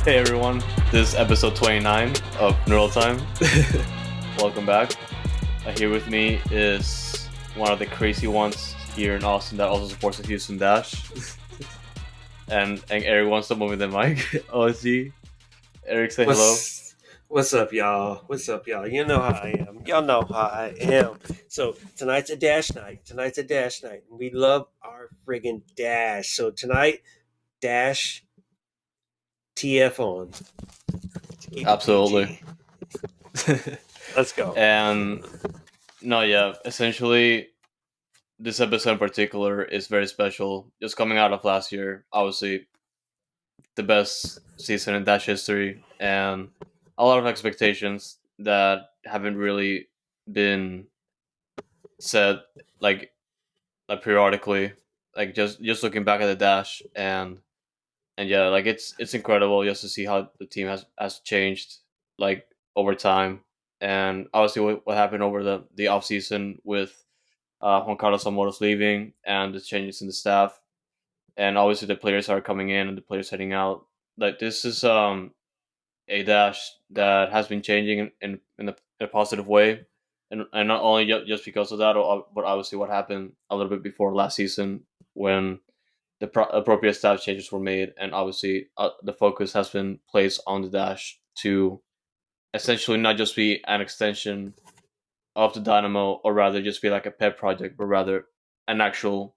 Hey everyone, this is episode 29 of Noodle Time. Welcome back. Here with me is one of the crazy ones here in Austin that also supports the Houston Dash. And Eric wants to move the mic. OSG. Eric, say hello. What's up, y'all? What's up, y'all? You know how I am. Y'all know how I am. So tonight's a dash night. Tonight's a dash night. We love our friggin' dash. So tonight, dash TF on. To keep it Absolutely. PG. Let's go. And no, yeah, essentially, this episode in particular is very special. Just coming out of last year, obviously, the best season in Dash history, and a lot of expectations that haven't really been said like periodically. Like just looking back at the Dash and yeah, like it's incredible just to see how the team has changed like over time, and obviously what happened over the off season with Juan Carlos Zamora's leaving and the changes in the staff, and obviously the players are coming in and the players heading out. Like this is a dash that has been changing in a positive way, and not only just because of that, but obviously what happened a little bit before last season when the appropriate staff changes were made, and obviously the focus has been placed on the dash to essentially not just be an extension of the Dynamo, or rather just be like a pet project, but rather an actual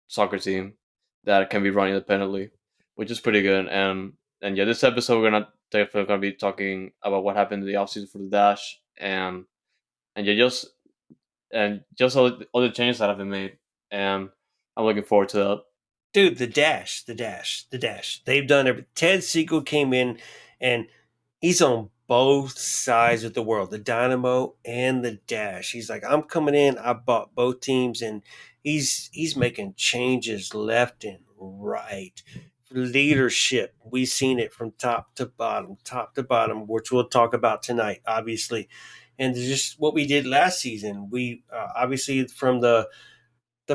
soccer team that can be run independently, which is pretty good. And yeah, this episode we're gonna be talking about what happened in the offseason for the Dash, and yeah, just all the changes that have been made, and I'm looking forward to that. Dude, the dash. They've done everything. Ted Siegel came in and he's on both sides of the world, the Dynamo and the Dash. He's like, I'm coming in. I bought both teams, and he's making changes left and right. Leadership, we've seen it from top to bottom, which we'll talk about tonight, obviously. And just what we did last season, we obviously from the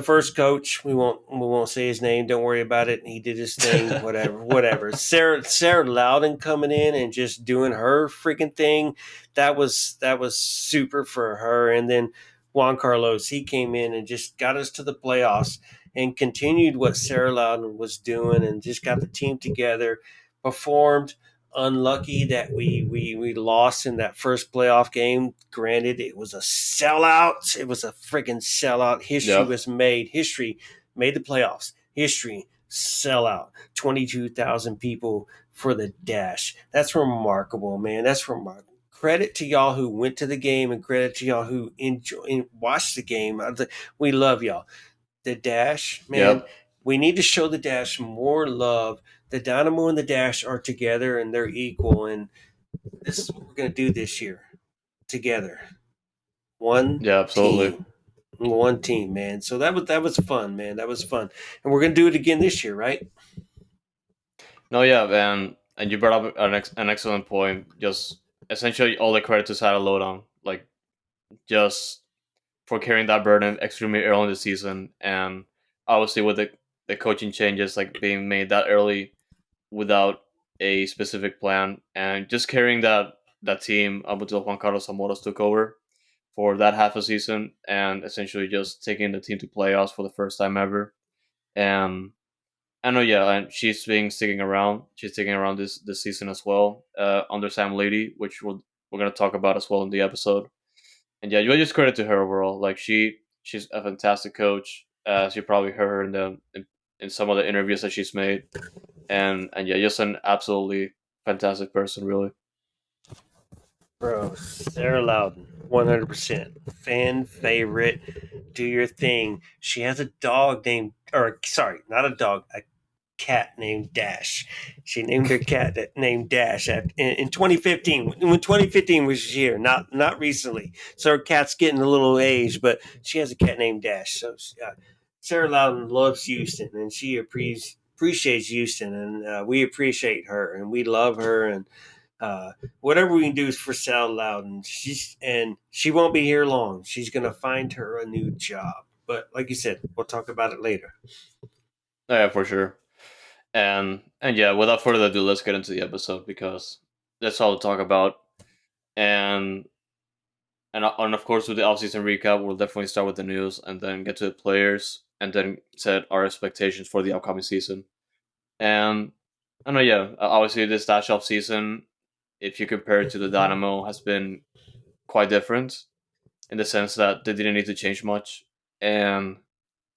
first coach, we won't say his name, don't worry about it, he did his thing, whatever. Sarah Loudon coming in and just doing her freaking thing, that was super for her. And then Juan Carlos, he came in and just got us to the playoffs and continued what Sarah Loudon was doing and just got the team together, performed. Unlucky that we lost in that first playoff game. Granted, it was a sellout. It was a freaking sellout. Yeah. History made the playoffs. History sellout. 22,000 people for the Dash. That's remarkable, man. That's remarkable. Credit to y'all who went to the game, and credit to y'all who enjoy and watched the game. We love y'all. The Dash, man, Yep. we need to show the Dash more love. The Dynamo and the Dash are together and they're equal, and this is what we're going to do this year together. One Yeah, absolutely. team. One team, man. So that was fun, man. That was fun. And we're going to do it again this year, right? No, yeah, and you brought up an excellent point. Just essentially all the credit to Sada Lodon, like just for carrying that burden extremely early in the season, and obviously with the coaching changes like being made that early without a specific plan, and just carrying that team up until Juan Carlos Zamoros took over for that half a season, and essentially just taking the team to playoffs for the first time ever. And I know, yeah, and she's been sticking around. She's sticking around this season as well, under Sam Lady, which we're gonna talk about as well in the episode. And yeah, you just credit to her overall. Like she's a fantastic coach. As you probably heard her in some of the interviews that she's made, and yeah, just an absolutely fantastic person, really. Bro, Sarah Loudon, 100%. Fan favorite. Do your thing. She has a dog named, or sorry, not a dog, a cat named Dash. She named her cat named Dash in 2015. When 2015 was here, not recently. So her cat's getting a little age, but she has a cat named Dash. So Sarah Loudon loves Houston, and she appreciates Houston, and we appreciate her, and we love her, and whatever we can do is for Sarah Loudon. She won't be here long. She's gonna find her a new job. But like you said, we'll talk about it later. Yeah, for sure. And yeah, without further ado, let's get into the episode because that's all to talk about. And and of course, with the offseason recap, we'll definitely start with the news and then get to the players and then set our expectations for the upcoming season. And I know, yeah, obviously this dash off season, if you compare it to the Dynamo, has been quite different in the sense that they didn't need to change much, and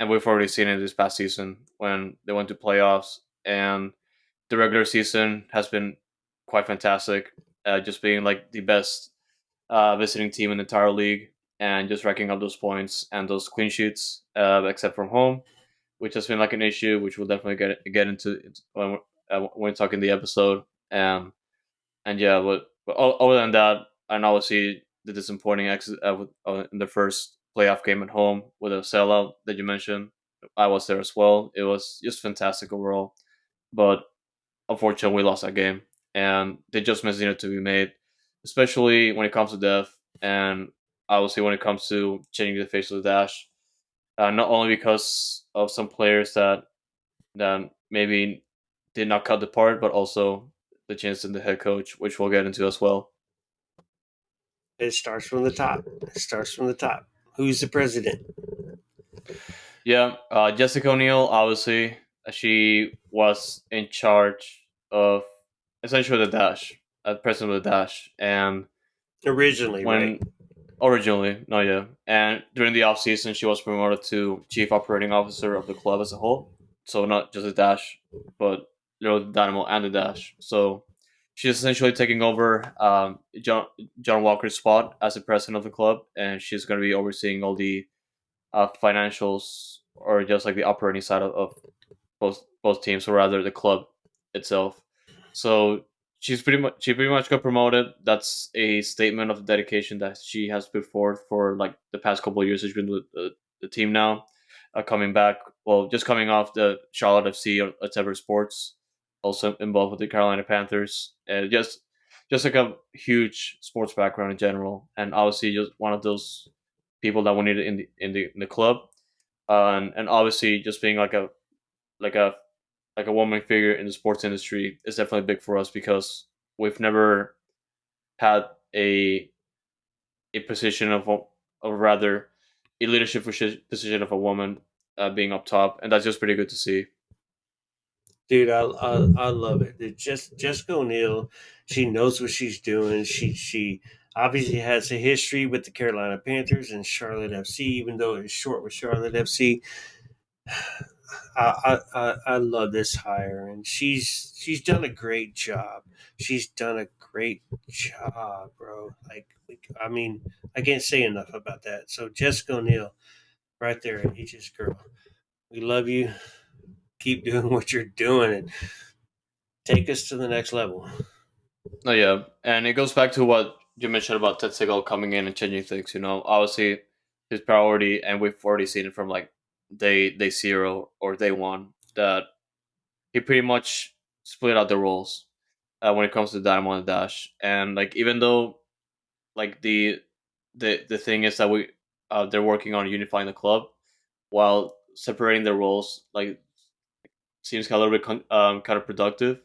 we've already seen it this past season when they went to playoffs, and the regular season has been quite fantastic, just being like the best visiting team in the entire league, and just racking up those points and those clean sheets, except from home, which has been like an issue, which we'll definitely get into when we talk in the episode. Um, and yeah, but other than that, and obviously the disappointing exit in the first playoff game at home with a sellout that you mentioned, I was there as well. It was just fantastic overall, but unfortunately we lost that game, and the adjustments needed to be made, especially when it comes to depth, and obviously when it comes to changing the face of the dash. Not only because of some players that maybe did not cut the part, but also the change in the head coach, which we'll get into as well. It starts from the top. It starts from the top. Who's the president? Yeah, Jessica O'Neill, obviously, she was in charge of essentially the dash, president of the dash, and Originally, right? when originally, no, yeah, and during the off season, she was promoted to chief operating officer of the club as a whole. So not just the dash, but the Dynamo and the dash. So she's essentially taking over John Walker's spot as the president of the club, and she's going to be overseeing all the financials or just like the operating side of both teams, or rather the club itself. So she pretty much got promoted. That's a statement of dedication that she has put forth for like the past couple of years. She's been with the team now, coming back. Well, just coming off the Charlotte FC at Ever Sports, also involved with the Carolina Panthers, and just like a huge sports background in general, and obviously just one of those people that we needed in the club, and obviously just being like a like a woman figure in the sports industry is definitely big for us because we've never had a a position of rather a leadership position of a woman being up top, and that's just pretty good to see. Dude, I love it. Jessica O'Neill, she knows what she's doing. She obviously has a history with the Carolina Panthers and Charlotte FC, even though it's short with Charlotte FC. I love this hire, and she's done a great job. She's done a great job, bro. I mean, I can't say enough about that. So Jessica O'Neill, right there, an H's girl. We love you. Keep doing what you're doing and take us to the next level. No, yeah, and it goes back to what you mentioned about Ted Segal coming in and changing things. You know, obviously his priority, and we've already seen it from like day zero or day one, that he pretty much split out the roles when it comes to Dynamo and Dash. And like even though like the thing is that we they're working on unifying the club while separating the roles, like seems a little bit counterproductive.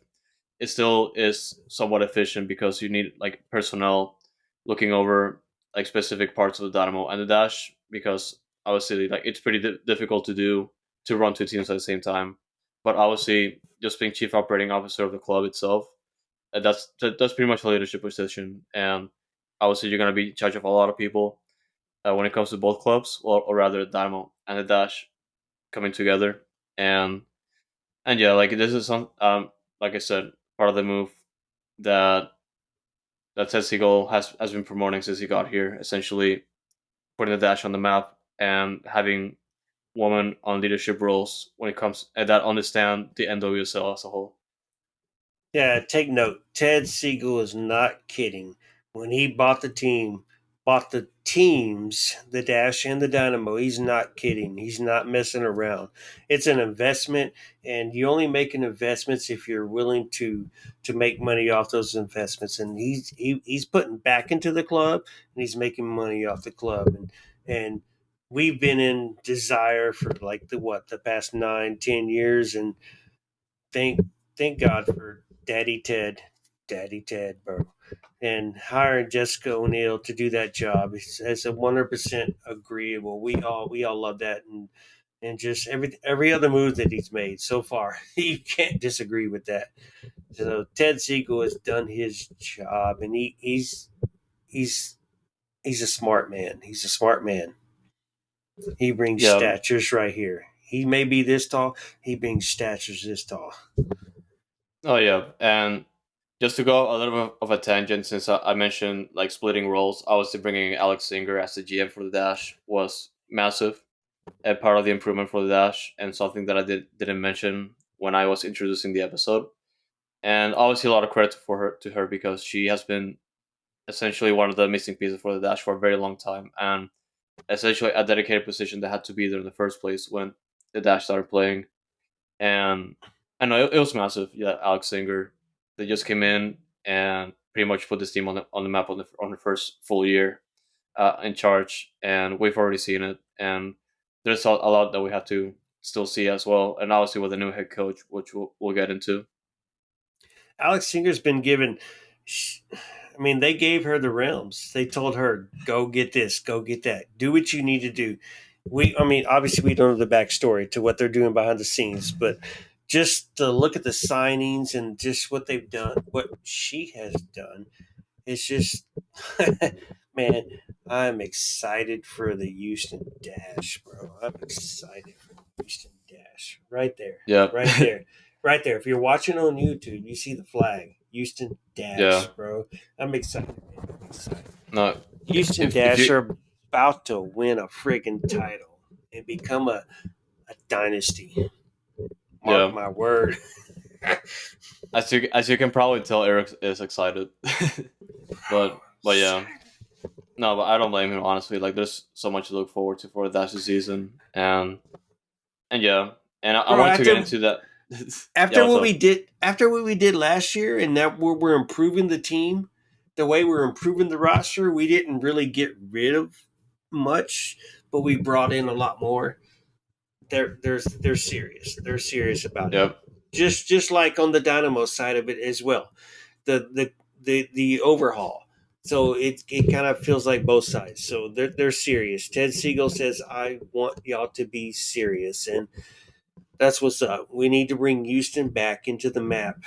It still is somewhat efficient because you need like personnel looking over like specific parts of the Dynamo and the Dash, because obviously like it's pretty difficult to do to run two teams at the same time. But obviously, just being chief operating officer of the club itself, that's pretty much a leadership position, and obviously you're gonna be in charge of a lot of people when it comes to both clubs, or rather Dynamo and the Dash coming together, and yeah, like this is some like I said, part of the move that Ted Siegel has been promoting since he got here, essentially putting the Dash on the map and having women on leadership roles when it comes and that understand the NWSL as a whole. Yeah, take note. Ted Siegel is not kidding. When he bought the teams, the Dash and the Dynamo, he's not kidding. He's not messing around. It's an investment, and you only make an investments if you're willing to make money off those investments. And he's putting back into the club, and he's making money off the club. And we've been in desire for like the past 9, 10 years, and thank thank God for Daddy Ted, bro, and hiring Jessica O'Neill to do that job. It's a 100% agreeable. We all love that, and just every other move that he's made so far, you can't disagree with that. So Ted Siegel has done his job, and he's he's a smart man. He's a smart man. He brings Yeah. statures right here. He may be this tall. He brings statures this tall. Oh yeah, and just to go a little bit of a tangent, since I mentioned like splitting roles, obviously bringing Alex Singer as the GM for the Dash was massive and part of the improvement for the Dash, and something that I didn't mention when I was introducing the episode. And obviously, a lot of credit for her to her because she has been essentially one of the missing pieces for the Dash for a very long time, and essentially a dedicated position that had to be there in the first place when the Dash started playing. And I know it was massive. Yeah, Alex Singer, they just came in and pretty much put this team on the map on the first full year in charge, and we've already seen it. And there's a lot that we have to still see as well, and obviously with a new head coach, which we'll get into. Alex Singer's been given. I mean, they gave her the realms. They told her, "Go get this, go get that, do what you need to do." I mean, obviously, we don't know the backstory to what they're doing behind the scenes, but just to look at the signings and just what they've done, what she has done, it's just, man, I'm excited for the Houston Dash, bro. I'm excited for the Houston Dash. Right there. Yeah, Right there. Right there. If you're watching on YouTube, you see the flag. Houston yeah. Dash, bro. I'm excited, man. I'm excited. No, Houston if Dash you are about to win a friggin' title and become a dynasty. Mark yeah, my word. as you can probably tell, Eric is excited. But yeah, no, but I don't blame him honestly. Like, there's so much to look forward to for the Dash this season, and yeah, and I Bro, want to get into that. Yeah, after what's what we up? did after what we did last year, and that we're improving the team, the way we're improving the roster, we didn't really get rid of much, but we brought in a lot more. They're serious. They're serious about it. Yep, Just like on the Dynamo side of it as well. The overhaul. So it kind of feels like both sides. So they're serious. Ted Siegel says, "I want y'all to be serious," and that's what's up. We need to bring Houston back into the map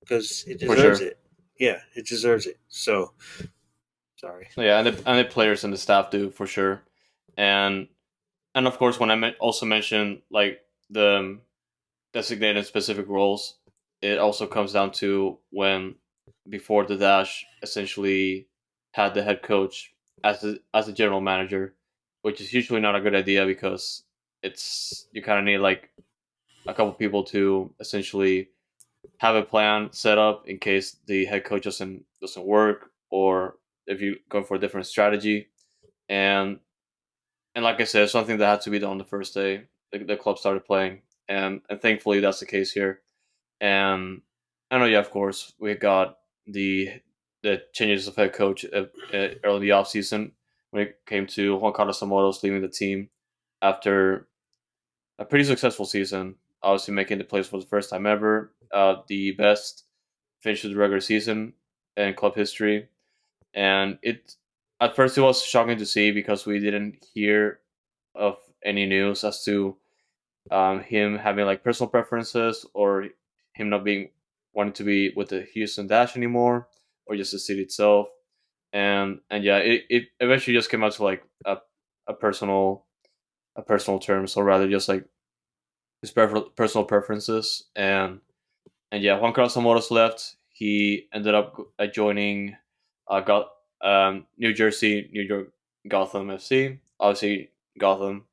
because it for deserves sure. it. Yeah, it deserves it. So sorry. Yeah, and the players and the staff do for sure, and and of course when also mentioned like the designated specific roles, it also comes down to when before the Dash essentially had the head coach as the general manager, which is usually not a good idea because it's you kind of need like a couple people to essentially have a plan set up in case the head coach doesn't work or if you go for a different strategy. and and like I said, something that had to be done on the first day the club started playing, and thankfully that's the case here. And I know, yeah, of course, we got the changes of head coach early in the offseason when it came to Juan Carlos Zamoros leaving the team after a pretty successful season, obviously making the playoffs for the first time ever, the best finish of the regular season in club history. And it at first it was shocking to see because we didn't hear of any news as to him having like personal preferences or him not being wanting to be with the Houston Dash anymore or just the city itself. And yeah, it eventually just came out to like a personal a personal terms, or rather just like his personal preferences. And yeah, Juan Carlos Zamoros left. He ended up joining got New Jersey, New York Gotham FC. Obviously Gotham,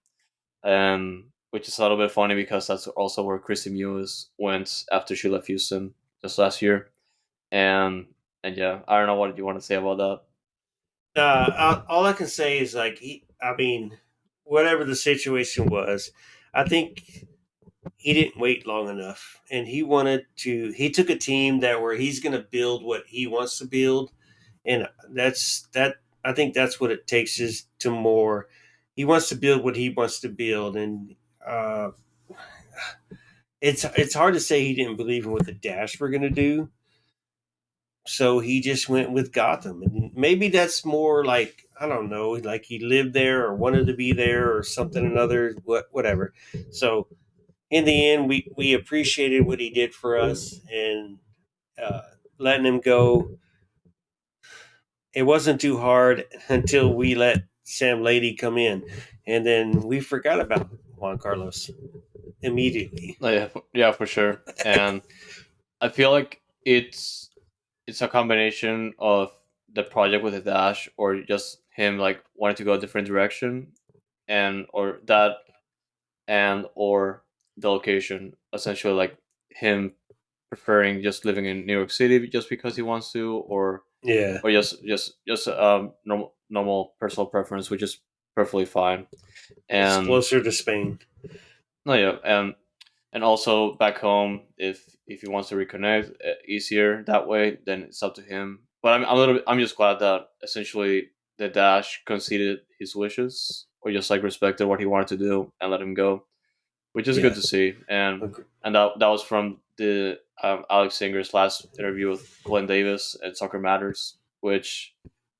which is a little bit funny because that's also where Chrissy Mewes went after she left Houston just last year. And and yeah, I don't know what you want to say about that. All I can say is like I mean, whatever the situation was, I think he didn't wait long enough, and he wanted to. He took a team that where he's going to build what he wants to build, and that's that. I think that's what it takes is to more. He wants to build what he wants to build, and uh, it's hard to say he didn't believe in what the Dash were going to do, so he just went with Gotham, and maybe that's more like, I don't know, like he lived there or wanted to be there or something another, whatever. So in the end, we appreciated what he did for us, and uh, letting him go, it wasn't too hard until we let Sam Lady come in, and then we forgot about Juan Carlos immediately. Yeah, yeah, for sure. And I feel like it's a combination of the project with the Dash, or just him like wanting to go a different direction, and or that, and or the location. Essentially, like him preferring just living in New York City just because he wants to, Yeah, or just normal personal preference, which is perfectly fine. it's And closer to Spain. no, yeah, and also back home, if he wants to reconnect easier that way, then it's up to him. But I'm just glad that essentially the Dash conceded his wishes, or just like respected what he wanted to do and let him go, which is good Yeah, to see. agree. And that was from the Alex Singer's last interview with Glenn Davis at Soccer Matters, which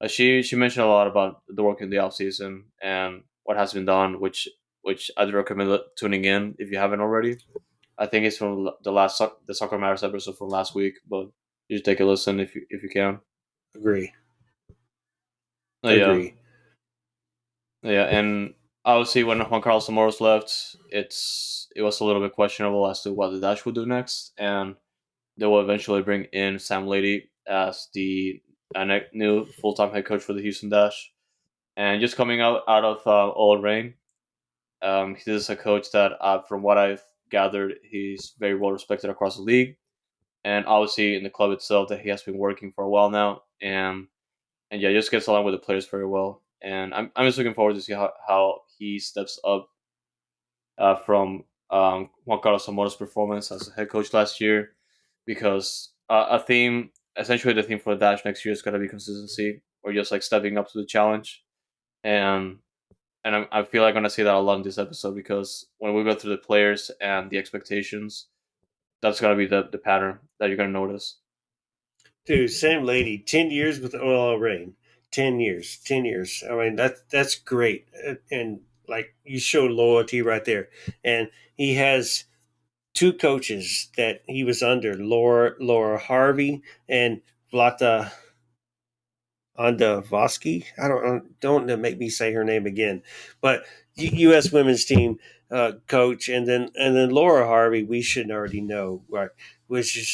she mentioned a lot about the work in the off season and what has been done, which I'd recommend tuning in if you haven't already. I think it's from the Soccer Matters episode from last week, but you should take a listen if you can. Agree. Yeah, Agree. yeah, and obviously when Juan Carlos Zamorros left, it was a little bit questionable as to what the Dash would do next, and they will eventually bring in Sam Lady as the new full time head coach for the Houston Dash. And just coming out of All Rain, he is a coach that, from what I've gathered, he's very well respected across the league, and obviously in the club itself that he has been working for a while now, and yeah, just gets along with the players very well. And I'm just looking forward to see how he steps up from Juan Carlos Zamor's performance as a head coach last year, because essentially the theme for the Dash next year is going to be consistency, or just like stepping up to the challenge. And I feel like I'm going to see that a lot in this episode, because when we go through the players and the expectations, that's going to be the pattern that you're going to notice. Dude, same lady, 10 years with OL Rain, 10 years, 10 years. I mean, that's great, and like you show loyalty right there. And he has two coaches that he was under, Laura Harvey and Vlata Andavoski. Don't make me say her name again, but U.S. women's team coach, and then Laura Harvey. We should already know, right? Which is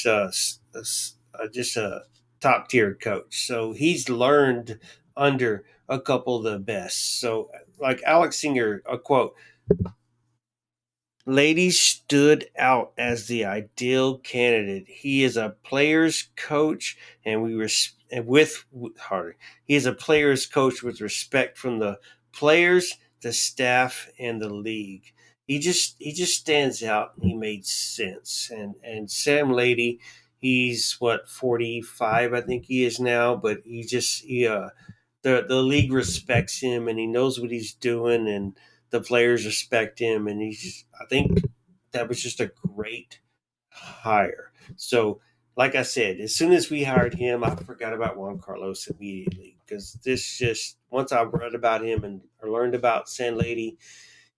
just a top tier coach. So he's learned under a couple of the best. So like Alex Singer, a quote: Lady stood out as the ideal candidate. He is a player's coach, and and with harder. He is a player's coach with respect from the players, the staff, and the league. He just stands out, and he made sense. And Sam Lady, he's what, 45, I think he is now, but the league respects him, and he knows what he's doing, and the players respect him, and I think that was just a great hire. So, like I said, as soon as we hired him, I forgot about Juan Carlos immediately, because this just, once I read about him and I learned about San Lady,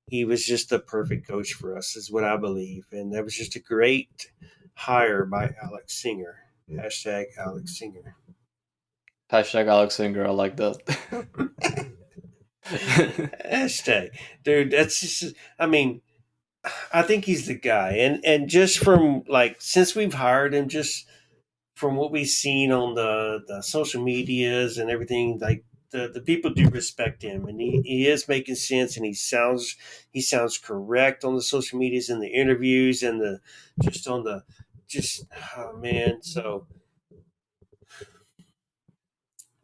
he was just the perfect coach for us, is what I believe, and that was just a great hire by Alex Singer. Hashtag Alex Singer. Hashtag Alex Singer, I like that. Hashtag, dude. That's just. I mean, I think he's the guy, and just from like, since we've hired him, just from what we've seen on the social medias and everything, like the people do respect him, and he is making sense, and he sounds correct on the social medias and the interviews and the just on the just oh man. So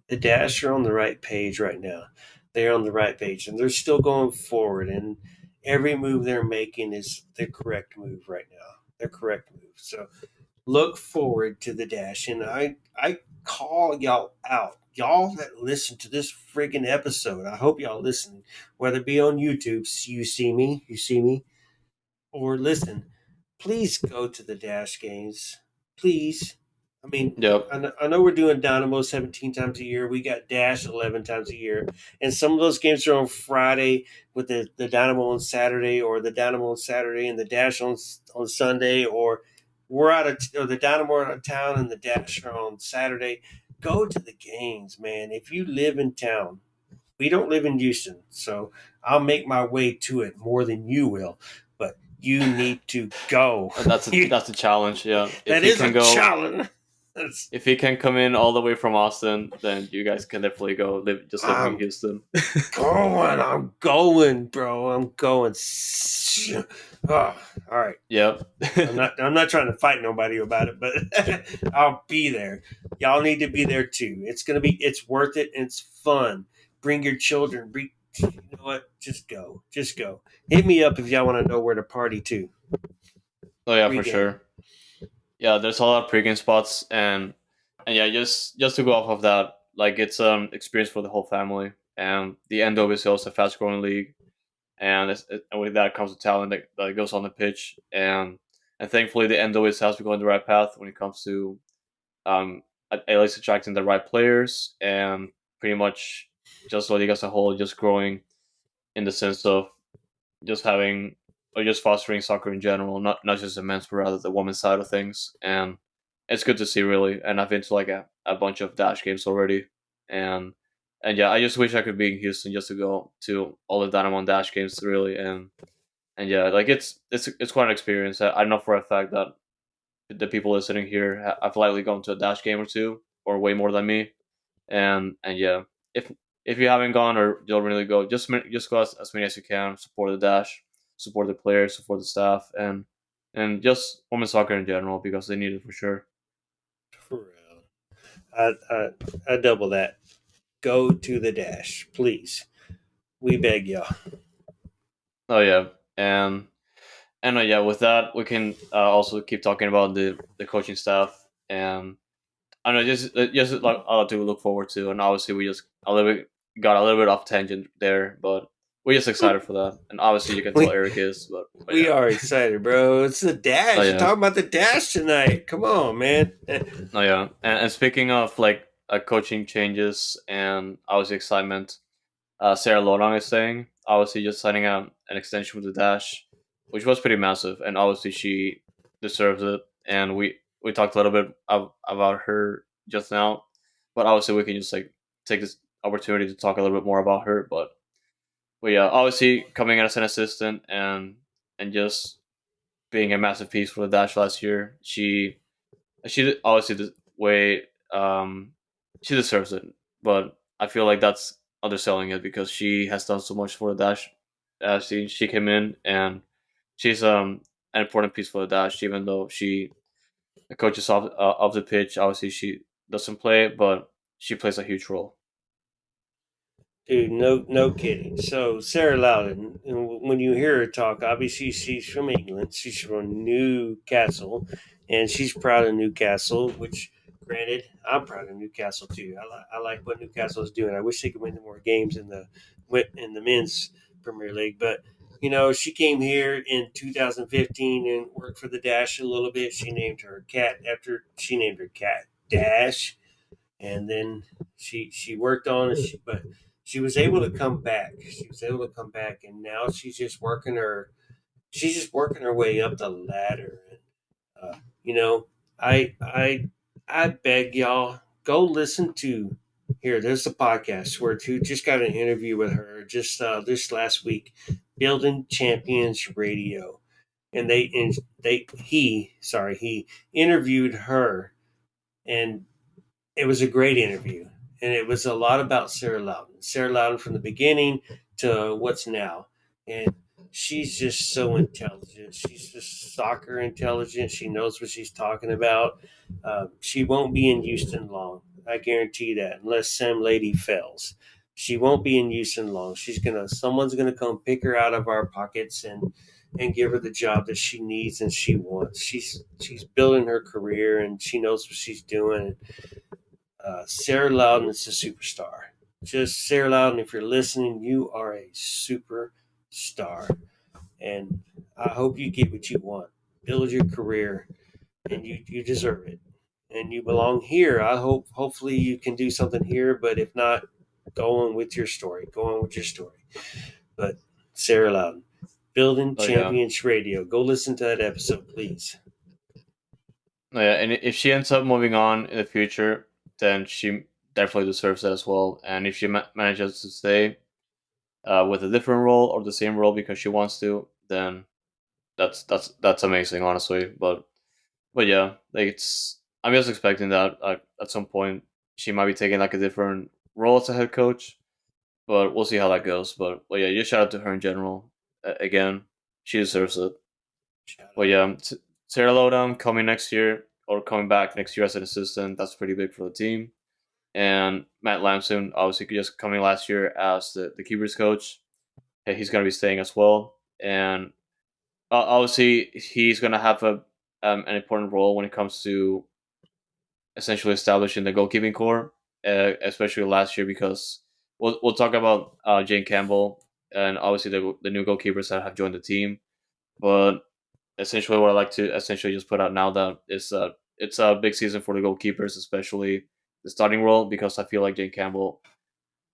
the Dash are on the right page right now. They're on the right page, and they're still going forward. And every move they're making is the correct move right now. The correct move. So look forward to the Dash, and I call y'all out. Y'all that listen to this friggin' episode, I hope y'all listen, whether it be on YouTube, you see me, or listen. please go to the Dash games. Please. I mean, Yep. I know we're doing Dynamo 17 times a year. We got Dash 11 times a year. And some of those games are on Friday with the Dynamo on Saturday, or the Dynamo on Saturday and the Dash on Sunday, or or the Dynamo are out of town and the Dash are on Saturday. Go to the games, man. If you live in town, we don't live in Houston, so I'll make my way to it more than you will. But you need to go. That's a challenge. Yeah, if That he is a can go, challenge. That's, if he can come in all the way from Austin, then you guys can definitely go live just living in I'm Houston. going. I'm going, bro. I'm going. Oh, all right. Yep. I'm not trying to fight nobody about it, but I'll be there. Y'all need to be there too. It's worth it and it's fun. Bring your children. You know what? Just go. Just go. Hit me up if y'all want to know where to party too. Oh yeah, for Pre-game. sure. Yeah, there's a lot of pregame spots, and yeah, just to go off of that, like it's experience for the whole family, and the Endo is also a fast growing league, and with that comes the talent that goes on the pitch, and thankfully the Endo is has been going the right path when it comes to um at least attracting the right players, and pretty much just the league as a whole just growing in the sense of just having or just fostering soccer in general, not just the men's but rather the women's side of things. And it's good to see really. And I've been to like a bunch of Dash games already. And and yeah, I just wish I could be in Houston just to go to all the Dynamo and Dash games really. And yeah, like it's quite an experience. I know for a fact that the people listening here have likely gone to a Dash game or two, or way more than me. And yeah, if if you haven't gone or don't really go, just go as many as you can. Support the Dash, support the players, support the staff, and just women's soccer in general because they need it for sure. For real. I double that. Go to the Dash, please. We beg y'all. Oh yeah, and yeah, with that we can also keep talking about the coaching staff, and I don't know, just like a lot to look forward to. And obviously we just a little bit got a little bit off tangent there, but we're just excited for that. And obviously you can tell We Eric is, but we yeah. are excited, bro. It's the Oh Dash. You're yeah. talking about the Dash tonight. Come on, man. Oh yeah, and speaking of like coaching changes and obviously excitement, Sarah Lorong is saying obviously just signing out an extension with the Dash, which was pretty massive, and obviously she deserves it. And we talked a little bit about her just now, but obviously we can just like take this opportunity to talk a little bit more about her. But yeah, obviously coming in as an assistant and just being a massive piece for the Dash last year, she obviously the way she deserves it, but I feel like that's underselling it because she has done so much for the Dash. She came in and she's an important piece for the Dash, even though she coaches off the pitch. Obviously, she doesn't play, but she plays a huge role. Dude, no kidding. So Sarah Loudon, when you hear her talk, obviously she's from England. She's from Newcastle, and she's proud of Newcastle. Which, granted, I'm proud of Newcastle too. I like what Newcastle is doing. I wish they could win more games in the men's Premier League. But she came here in 2015 and worked for the Dash a little bit. She named her cat Dash, and then she worked on it. But she was able to come back. She was able to come back, and now she's just working her way up the ladder. And you know, I beg y'all go listen to here. There's a podcast where who just got an interview with her just this last week, Building Champions Radio, and he interviewed her, and it was a great interview, and it was a lot about Sarah Loudon. Sarah Loudon from the beginning to what's now, and she's just so intelligent. She's just soccer intelligent. She knows what she's talking about. She won't be in Houston long. I guarantee that, unless Sam Lady fails. She won't be in Houston long. Someone's gonna come pick her out of our pockets and give her the job that she needs and she wants. She's building her career and she knows what she's doing. Sarah Loudon is a superstar. Just Sarah Loudon, if you're listening, you are a superstar. And I hope you get what you want. build your career, and you deserve it. And you belong here. I hope hopefully you can do something here, but if not, go on with your story. Go on with your story. But Sarah Loudon, Building Oh yeah, Champions Radio. Go listen to that episode, please. oh, yeah. And if she ends up moving on in the future, then she definitely deserves that as well. And if she manages to stay with a different role or the same role because she wants to, then that's amazing, honestly. But yeah, like it's I'm just expecting that at some point she might be taking like a different role as a head coach, but we'll see how that goes. But yeah, just shout out to her in general. Again, she deserves it. Shout But out. yeah, Sarah Lodam coming next year or coming back next year as an assistant. That's pretty big for the team. And Matt Lamson, obviously, just coming last year as the keepers coach. He's going to be staying as well. And obviously, he's going to have an important role when it comes to essentially establishing the goalkeeping core, especially last year because we'll talk about Jane Campbell and obviously the new goalkeepers that have joined the team. But essentially, what I like to essentially just put out now that is it's a big season for the goalkeepers, especially the starting role, because I feel like Jane Campbell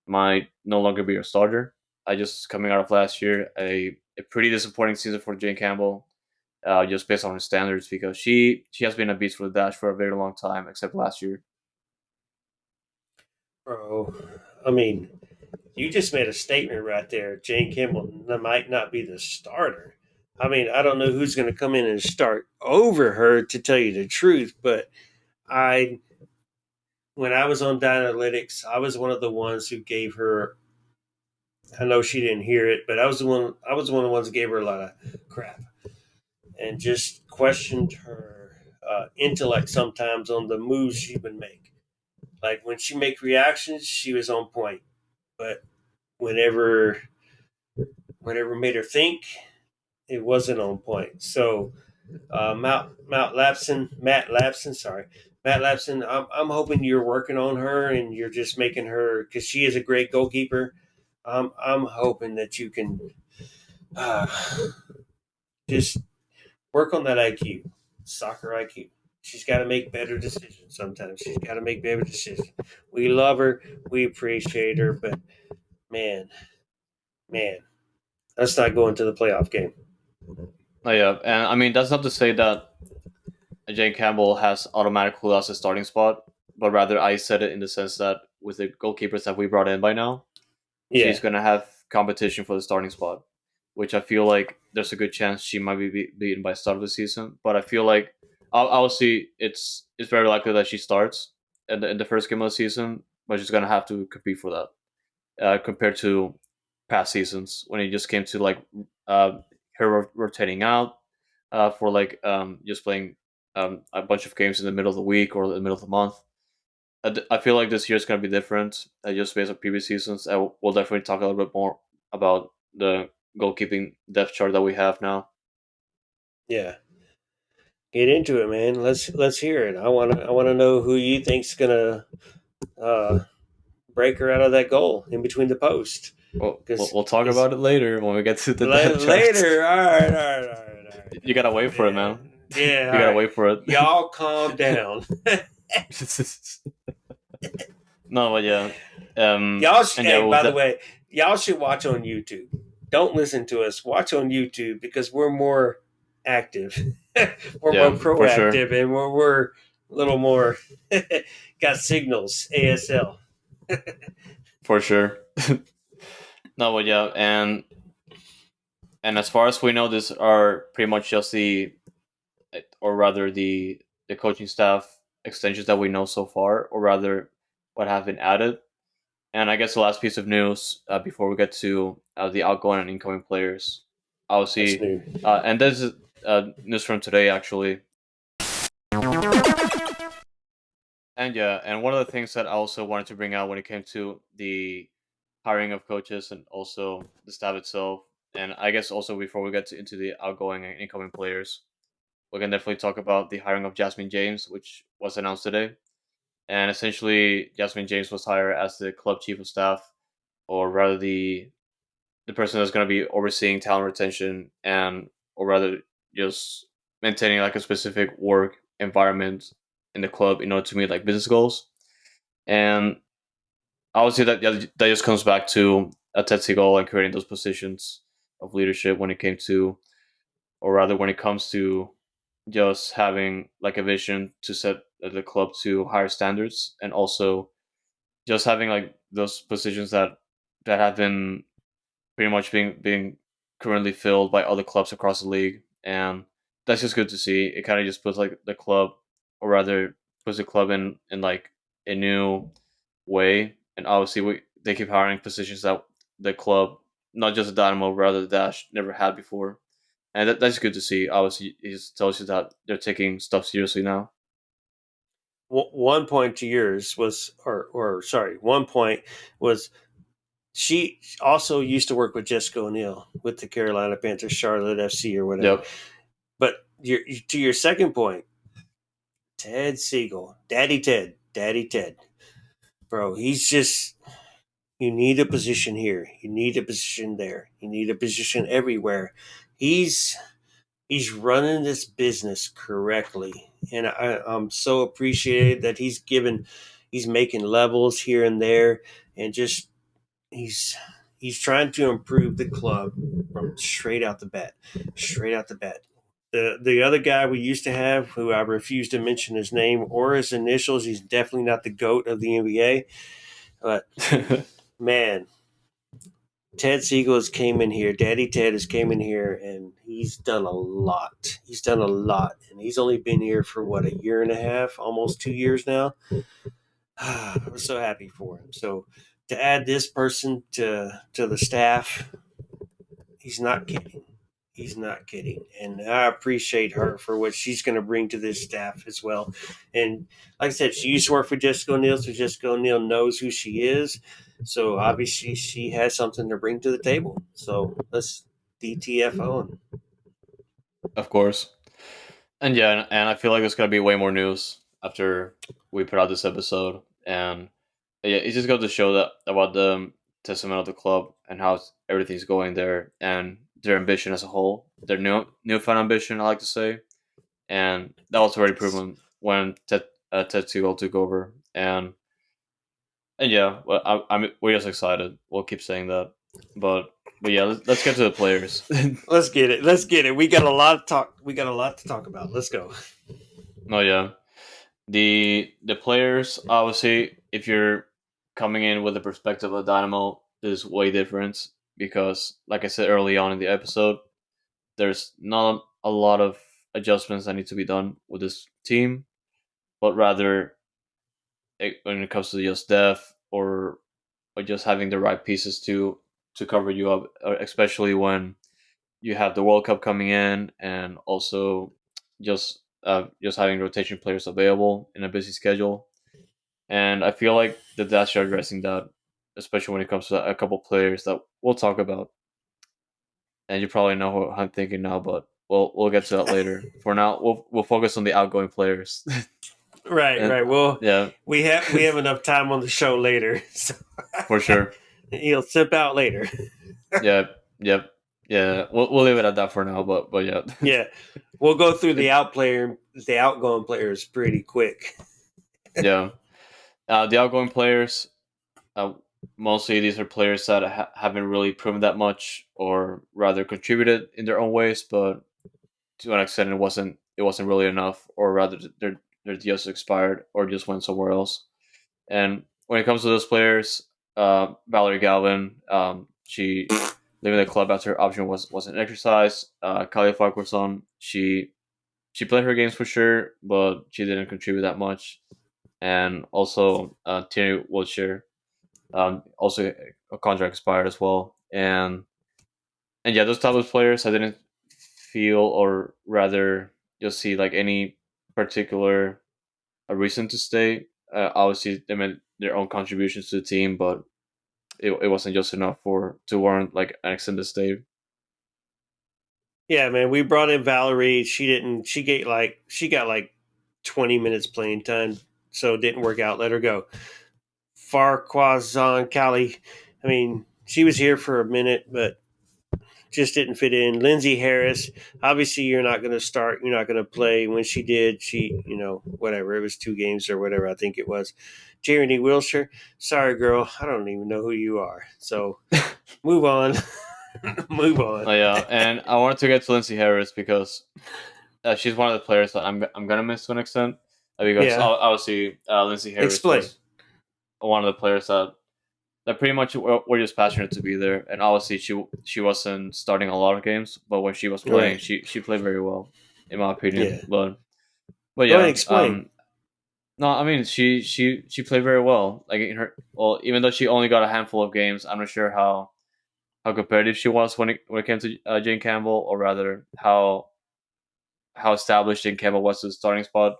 might no longer be a starter. I just coming out of last year, a pretty disappointing season for Jane Campbell, just based on her standards, because she has been a beast for the dash for a very long time, except last year. Bro, I mean, you just made a statement right there. Jane Kimball might not be the starter. I mean, I don't know who's going to come in and start over her to tell you the truth, but I, when I was on Dynalytics, I was one of the ones who gave her. I know she didn't hear it, but I was the one. I was one of the ones that gave her a lot of crap and just questioned her intellect sometimes on the moves she would make. Like when she make reactions, she was on point, but whenever made her think, it wasn't on point. So Matt Lapson, sorry, Matt Lapson. I'm hoping you're working on her and you're just making her because she is a great goalkeeper. I'm hoping that you can uh, just work on that IQ, soccer IQ. She's got to make better decisions sometimes. She's got to make better decisions. We love her, we appreciate her, but man, man, let's not go into the playoff game. Oh, yeah, and I mean that's not to say that Jane Campbell has automatically lost his starting spot, but rather I said it in the sense that with the goalkeepers that we brought in by now, she's Yeah, going to have competition for the starting spot, which I feel like there's a good chance she might be beaten by start of the season. But I feel like obviously it's very likely that she starts in the first game of the season, but she's going to have to compete for that compared to past seasons when it just came to like uh, her rotating out for like just playing a bunch of games in the middle of the week or the middle of the month. I feel like this year is going to be different, just based on previous seasons. We'll definitely talk a little bit more about the goalkeeping depth chart that we have now. yeah. Get into it, man. Let's hear it. I wanna know who you think's gonna uh, break her out of that goal in between the post. Well, we'll, Because we'll talk because about it later when we get to the depth chart. later, all right, all right, all right, all right, You gotta wait for it, yeah, man. yeah, You all gotta right. wait for it. Y'all calm down. No, but yeah, and yeah, Hey, with by the that, way, y'all should watch on YouTube. Don't listen to us. Watch on YouTube because we're more active. We're more yeah, for sure, proactive and we're a little more got signals ASL. for sure. No, but yeah, and as far as we know, these are pretty much just or rather the coaching staff extensions that we know so far, or rather what have been added. And I guess the last piece of news before we get to the outgoing and incoming players, That's obviously, new. and this is news from today actually. And yeah, and one of the things that I also wanted to bring out when it came to the hiring of coaches and also the staff itself, and I guess also before we get into the outgoing and incoming players, we can definitely talk about the hiring of Jasmine James, which was announced today. And essentially, Jasmine James was hired as the club chief of staff, or rather the person that's going to be overseeing talent retention and, or rather, just maintaining like a specific work environment in the club in order to meet like business goals. And obviously that just comes back to a Tetsu goal and creating those positions of leadership when it came to, or rather when it comes to just having like a vision to set the club to higher standards, and also just having like those positions that have been pretty much being currently filled by other clubs across the league, and that's just good to see. It kind of just puts like the club, or rather puts the club in like a new way, and obviously they keep hiring positions that the club, not just the Dynamo, rather the Dash, never had before, and that's good to see. Obviously, it just tells you that they're taking stuff seriously now. One point to yours was, or sorry, one point was she also used to work with Jessica O'Neill with the Carolina Panthers, Charlotte FC, or whatever. Yep. But to your second point, Ted Siegel, Daddy Ted, bro, he's just, you need a position here, you need a position there, you need a position everywhere. He's he's running this business correctly, and I'm so appreciated that he's making levels here and there, and just he's he's trying to improve the club from straight out the bat. The other guy we used to have, who I refuse to mention his name or his initials, he's definitely not the GOAT of the NBA. But man, Ted Siegel has came in here. Daddy Ted has came in here, and he's done a lot. He's done a lot, and he's only been here for what, a year and a half, almost 2 years now. I'm so happy for him. So to add this person to the staff, he's not kidding. He's not kidding. And I appreciate her for what she's going to bring to this staff as well. And like I said, she used to work for Jessica O'Neill, so Jessica O'Neill knows who she is. So obviously she has something to bring to the table. So let's DTF on. Of course. And yeah, and I feel like there's gonna be way more news after we put out this episode, and yeah, it's just going to show that about the testament of the club and how everything's going there, and their ambition as a whole, their newfound ambition, I like to say, and that was already proven when Ted Seagal took over, and yeah, well, we're just excited. We'll keep saying that, but yeah, let's get to the players. Let's get it. Let's get it. We got a lot of talk. We got a lot to talk about. Let's go. Oh yeah, the players, obviously, if you're coming in with the perspective of Dynamo, is way different because, like I said early on in the episode, there's not a lot of adjustments that need to be done with this team, but rather when it comes to just depth, or just having the right pieces to cover you up, especially when you have the World Cup coming in, and also just having rotation players available in a busy schedule. And I feel like the Dash are addressing that, especially when it comes to a couple players that we'll talk about. And you probably know what I'm thinking now, but we'll get to that later. For now, we'll focus on the outgoing players. Right, And right. Well, yeah, we have enough time on the show later, so for sure. he'll sip out later. Yeah, yep, yeah. We'll leave it at that for now. But yeah, Yeah, we'll go through it, the outgoing players pretty quick. yeah. The outgoing players, uh, mostly these are players that haven't really proven that much, or rather contributed in their own ways, but to an extent it wasn't really enough, or rather they're just expired or just went somewhere else. And when it comes to those players, Valerie Galvin, she leaving the club after her option wasn't exercised. Kali Farquharson, she played her games for sure, but she didn't contribute that much. And also Tierney Wiltshire, also a contract expired as well. And yeah, those type of players I didn't feel, or rather just see like any particular a reason to stay. Obviously, they made their own contributions to the team, but it wasn't just enough for to warrant like an extended stay. Yeah, man, we brought in Valerie. She didn't. She got like 20 minutes playing time, so it didn't work out. Let her go. Farquazan Cali. I mean, she was here for a minute, but just didn't fit in. Lindsay Harris, obviously, you're not going to start. You're not going to play. When she did, whatever. It was 2 games or whatever, I think it was. Jeremy Wilshire, sorry, girl. I don't even know who you are. So move on. Move on. Oh yeah, and I wanted to get to Lindsay Harris because she's one of the players that I'm gonna miss to an extent because Yeah. obviously Lindsay Harris Explain. was one of the players that pretty much were just passionate to be there, and obviously she wasn't starting a lot of games, but when she was playing, Right. she played very well, in my opinion. Yeah. But Go ahead and yeah, explain. no, I mean she played very well. Like in her, well, even though she only got a handful of games, I'm not sure how competitive she was when it came to Jane Campbell, or rather how established Jane Campbell was to the starting spot.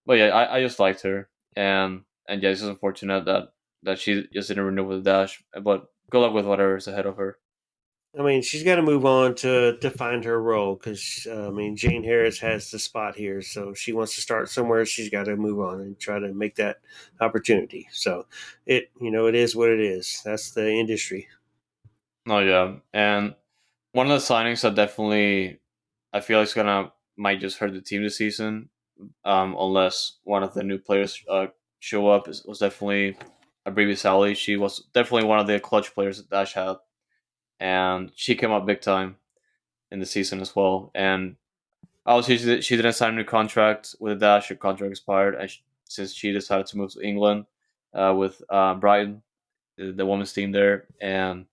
But yeah, I just liked her, and yeah, it's just unfortunate that she just didn't renew with the Dash. But good luck with whatever is ahead of her. I mean, she's got to move on to find her role because I mean, Jane Harris has the spot here, so she wants to start somewhere. She's got to move on and try to make that opportunity. So it is what it is. That's the industry. Oh yeah, and one of the signings that definitely I feel like is gonna might just hurt the team this season, unless one of the new players show up. Was definitely Abribi Sally. She was definitely one of the clutch players that Dash had, and she came up big time in the season as well. And obviously, she didn't sign a new contract with the Dash. Her contract expired, and since she decided to move to England with Brighton, the women's team there, and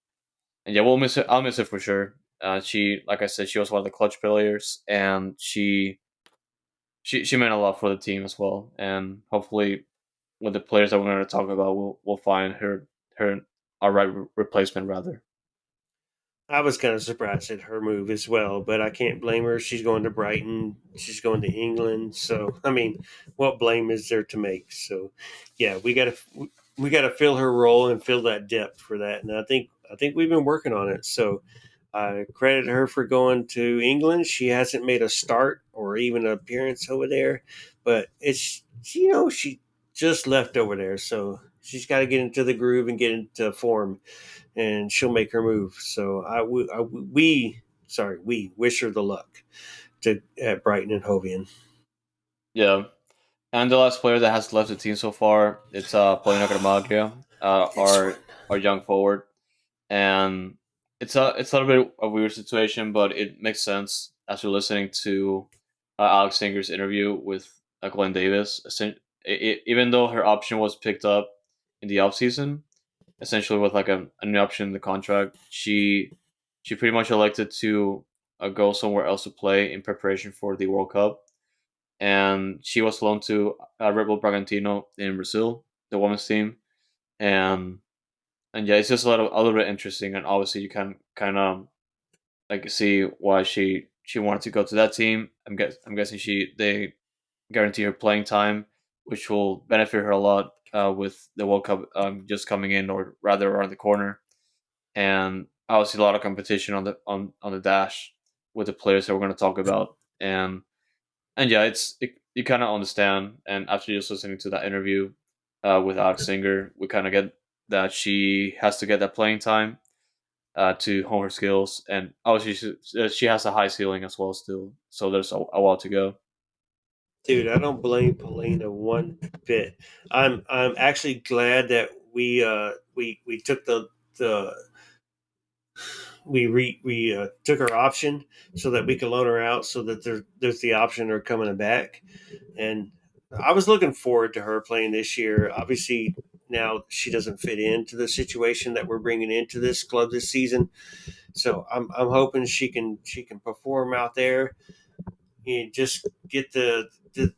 yeah, we'll miss her. I'll miss her for sure. She, like I said, she was one of the clutch players, and she meant a lot for the team as well. And hopefully, with the players that we're going to talk about, we'll find her a right replacement rather. I was kind of surprised at her move as well, but I can't blame her. She's going to Brighton. She's going to England. So I mean, what blame is there to make? So yeah, we got to fill her role and fill that depth for that. And I think we've been working on it. So I credit her for going to England. She hasn't made a start or even an appearance over there, but she just left over there, so she's got to get into the groove and get into form, and she'll make her move. So we wish her the luck to at Brighton and Hove Albion. Yeah, and the last player that has left the team so far, it's Paulina Gramaglia, This one. our young forward, and it's a little bit of a weird situation, but it makes sense after listening to Alex Singer's interview with Glenn Davis. Even though her option was picked up in the offseason, essentially with like a new option in the contract, she pretty much elected to go somewhere else to play in preparation for the World Cup, and she was loaned to Red Bull Bragantino in Brazil, the women's team, and and yeah, it's just a little bit interesting, and obviously you can kind of like see why she wanted to go to that team. I'm guessing they guarantee her playing time, which will benefit her a lot with the World Cup just coming in, or rather around the corner, and obviously a lot of competition on the dash with the players that we're going to talk about, and yeah, you kind of understand, and after just listening to that interview with Alex Singer, we kind of get that she has to get that playing time to hone her skills, and obviously she has a high ceiling as well still. So there's a while to go. Dude, I don't blame Polina one bit. I'm actually glad that we took the we took her option so that we could loan her out, so that there's the option of her coming back. And I was looking forward to her playing this year. Obviously, now she doesn't fit into the situation that we're bringing into this club this season. So I'm hoping she can perform out there and just get the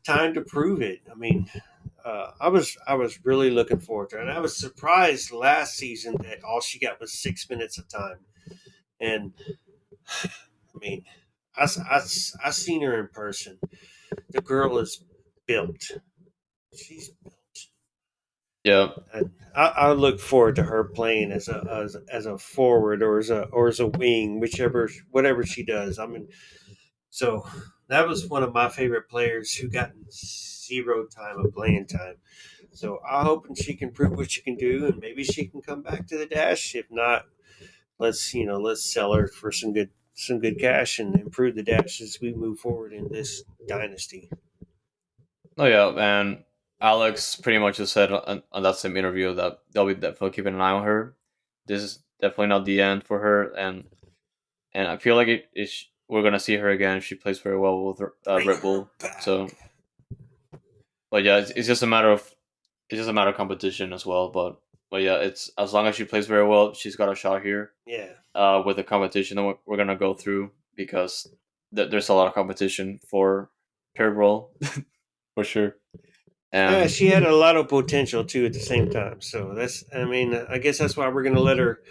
time to prove it. I mean, I was really looking forward to it, and I was surprised last season that all she got was 6 minutes of time. And I mean, I seen her in person. The girl is built. She's built. Yeah, And I look forward to her playing as a forward or as a wing, whatever she does. I mean, so that was one of my favorite players who got zero time of playing time. So I hope she can prove what she can do, and maybe she can come back to the dash. If not, let's sell her for some good cash and improve the dash as we move forward in this dynasty. Oh yeah, and Alex pretty much just said on that same interview that they'll be definitely keeping an eye on her. This is definitely not the end for her, and I feel like we're gonna see her again if she plays very well with Bring Red her Bull. So, back. but yeah, it's just a matter of competition as well. But yeah, it's as long as she plays very well, she's got a shot here. Yeah. With the competition that we're gonna go through because there's a lot of competition for her role for sure. And She had a lot of potential too at the same time. So I guess that's why we're gonna let her.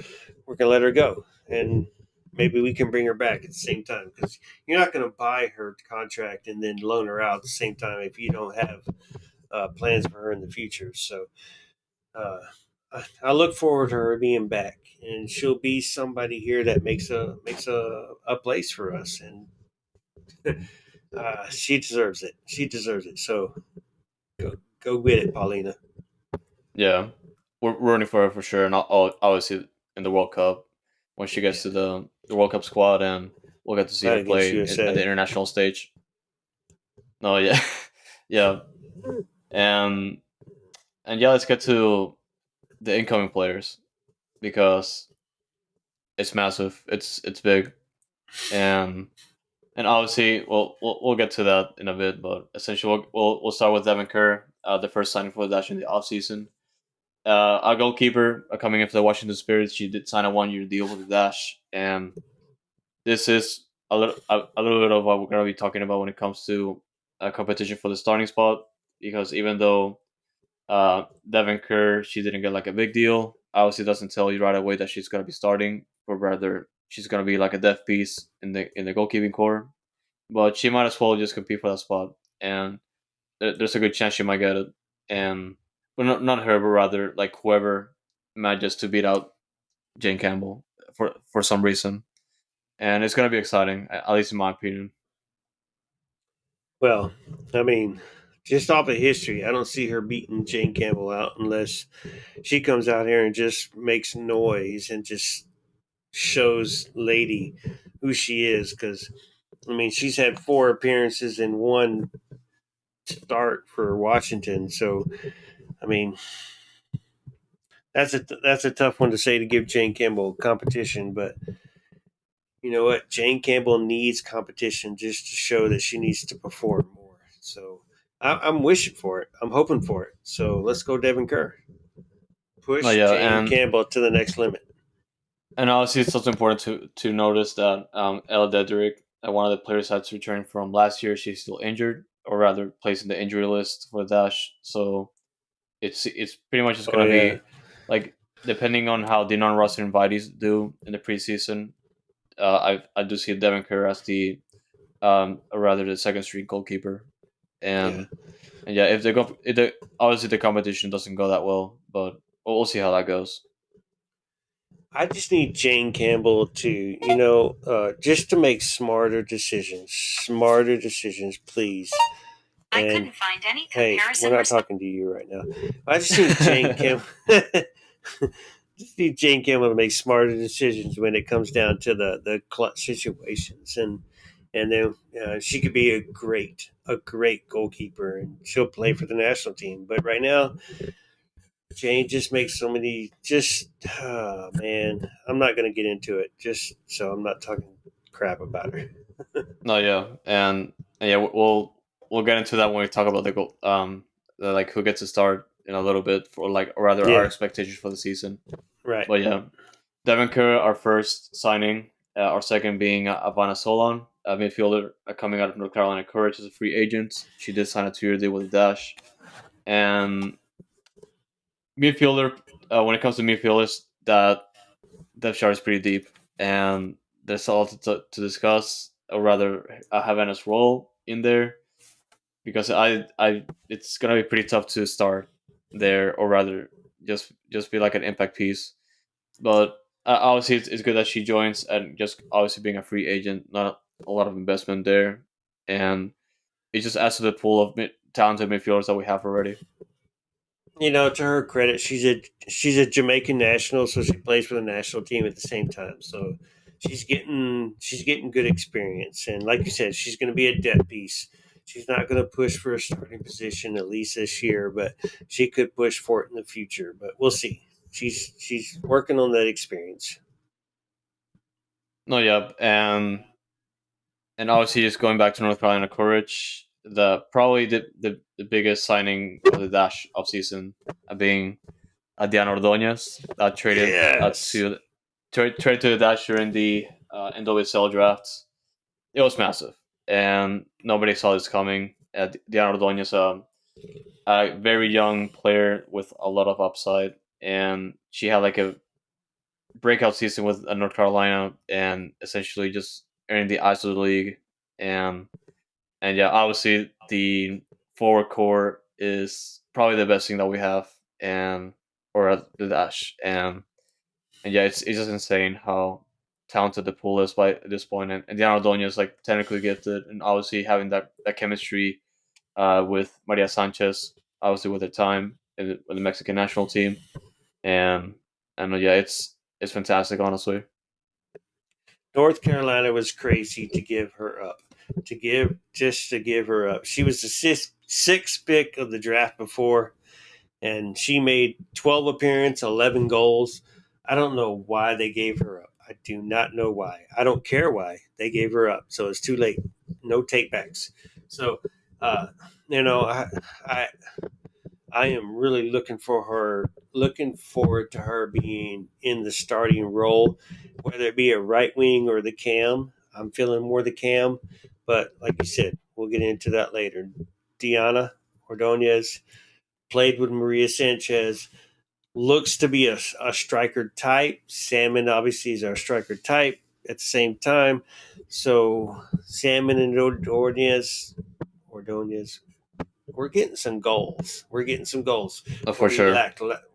We're gonna let her go, and maybe we can bring her back at the same time because you're not gonna buy her contract and then loan her out at the same time if you don't have plans for her in the future. So uh, I look forward to her being back, and she'll be somebody here that makes a place for us, and she deserves it. She deserves it. So go get it, Paulina. yeah, we're rooting for her for sure, and obviously in the World Cup when she gets Yeah, to the World Cup squad, and we'll get to see not her against play at the USA. international stage. No, yeah, yeah, and yeah, let's get to the incoming players because it's massive, it's big, and obviously we'll get to that in a bit, but essentially we'll start with Devin Kerr, the first signing for the Dash in the offseason. Our goalkeeper coming in for the Washington Spirits, she did sign a 1 year deal with the Dash, and this is a little bit of what we're going to be talking about when it comes to competition for the starting spot. Because even though Devin Kerr, she didn't get like a big deal, obviously doesn't tell you right away that she's going to be starting, or rather she's going to be like a death piece in the goalkeeping core. But she might as well just compete for that spot, and there's a good chance she might get it. And well, not her, but rather like whoever manages to beat out Jane Campbell for some reason, and it's gonna be exciting, at least in my opinion. Well, I mean, just off of history, I don't see her beating Jane Campbell out unless she comes out here and just makes noise and just shows Lady who she is. Because she's had 4 appearances and 1 start for Washington. So I mean, that's a tough one to say to give Jane Campbell competition. But you know what? Jane Campbell needs competition just to show that she needs to perform more. So I'm wishing for it. I'm hoping for it. So let's go, Devin Kerr. No, Push yeah, Jane Campbell to the next limit. and obviously it's also important to notice that Ella Dedrick, one of the players that's returned from last year, she's still injured, or rather placed in the injury list for Dash. So it's pretty much just Oh gonna yeah, be like depending on how the non-roster invitees do in the preseason. I do see Devin Kerr as or rather the second string goalkeeper, yeah. and yeah, if the obviously the competition doesn't go that well, but we'll see how that goes. I just need Jane Campbell to, just to make smarter decisions, please. I and couldn't find any comparison. Hey, we're not talking to you right now. I just need Jane Campbell. Just need Jane Campbell to make smarter decisions when it comes down to the clutch situations, and then she could be a great goalkeeper, and she'll play for the national team. But right now, Jane just makes so many. Just man, I'm not gonna get into it. Just so I'm not talking crap about her. No, yeah, and yeah, we'll get into that when we talk about the goal, like who gets to start in a little bit for like, or rather our Yeah, expectations for the season. right. But yeah, Devin Kerr, our first signing, our second being Ivana Solon, a midfielder coming out of North Carolina Courage as a free agent. She did sign a 2 year deal with Dash, and midfielder. When it comes to midfielders, that depth chart is pretty deep, and there's a lot to discuss, or rather, Havana's role in there because it's gonna be pretty tough to start there, or rather, just be like an impact piece. But obviously, it's good that she joins, and just obviously being a free agent, not a lot of investment there, and it just adds to the pool of talented midfielders that we have already. To her credit, she's a Jamaican national, so she plays for the national team at the same time. So she's getting good experience, and like you said, she's going to be a depth piece. She's not going to push for a starting position at least this year, but she could push for it in the future. But we'll see. She's working on that experience. No, yeah, and obviously just going back to North Carolina Courage, the biggest signing of the Dash offseason being Diana Ordonez traded Yes. traded to the Dash during the NWSL draft. It was massive, and nobody saw this coming. Diana Ordonez, a very young player with a lot of upside, and she had like a breakout season with North Carolina, and essentially just earning the eyes of the league. And and yeah, obviously the forward core is probably the best thing that we have, and or the dash, and yeah, it's just insane how talented the pool is by this point. And Diana Doña is like technically gifted, and obviously having that chemistry with Maria Sanchez, obviously with her time with the Mexican national team, and yeah, it's fantastic, honestly. North Carolina was crazy to give her up. To give her up. She was the sixth pick of the draft before, and she made 12 appearances, 11 goals. I don't know why they gave her up. I do not know why. I don't care why they gave her up. So it's too late. No takebacks. So, uh, you know, I I am really looking forward to her being in the starting role, whether it be a right wing or the cam. I'm feeling more the cam, but like you said, we'll get into that later. Diana Ordonez played with Maria Sanchez, looks to be a striker type. Salmon obviously is our striker type at the same time. So Salmon and Ordonez, we're getting some goals. We're getting some goals For sure.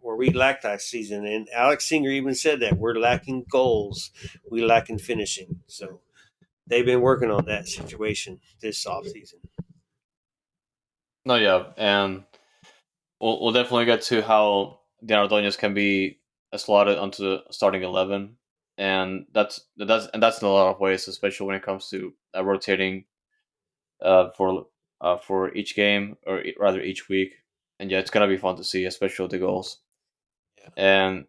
where we lacked last season. And Alex Singer even said that we're lacking goals. We lacking finishing. So they've been working on that situation this offseason. No, yeah, and we'll definitely get to how Diana Ordonez can be slotted onto the starting 11, and that's in a lot of ways, especially when it comes to rotating uh, for for each game or rather each week. And yeah, it's gonna be fun to see, especially with the goals. Yeah. And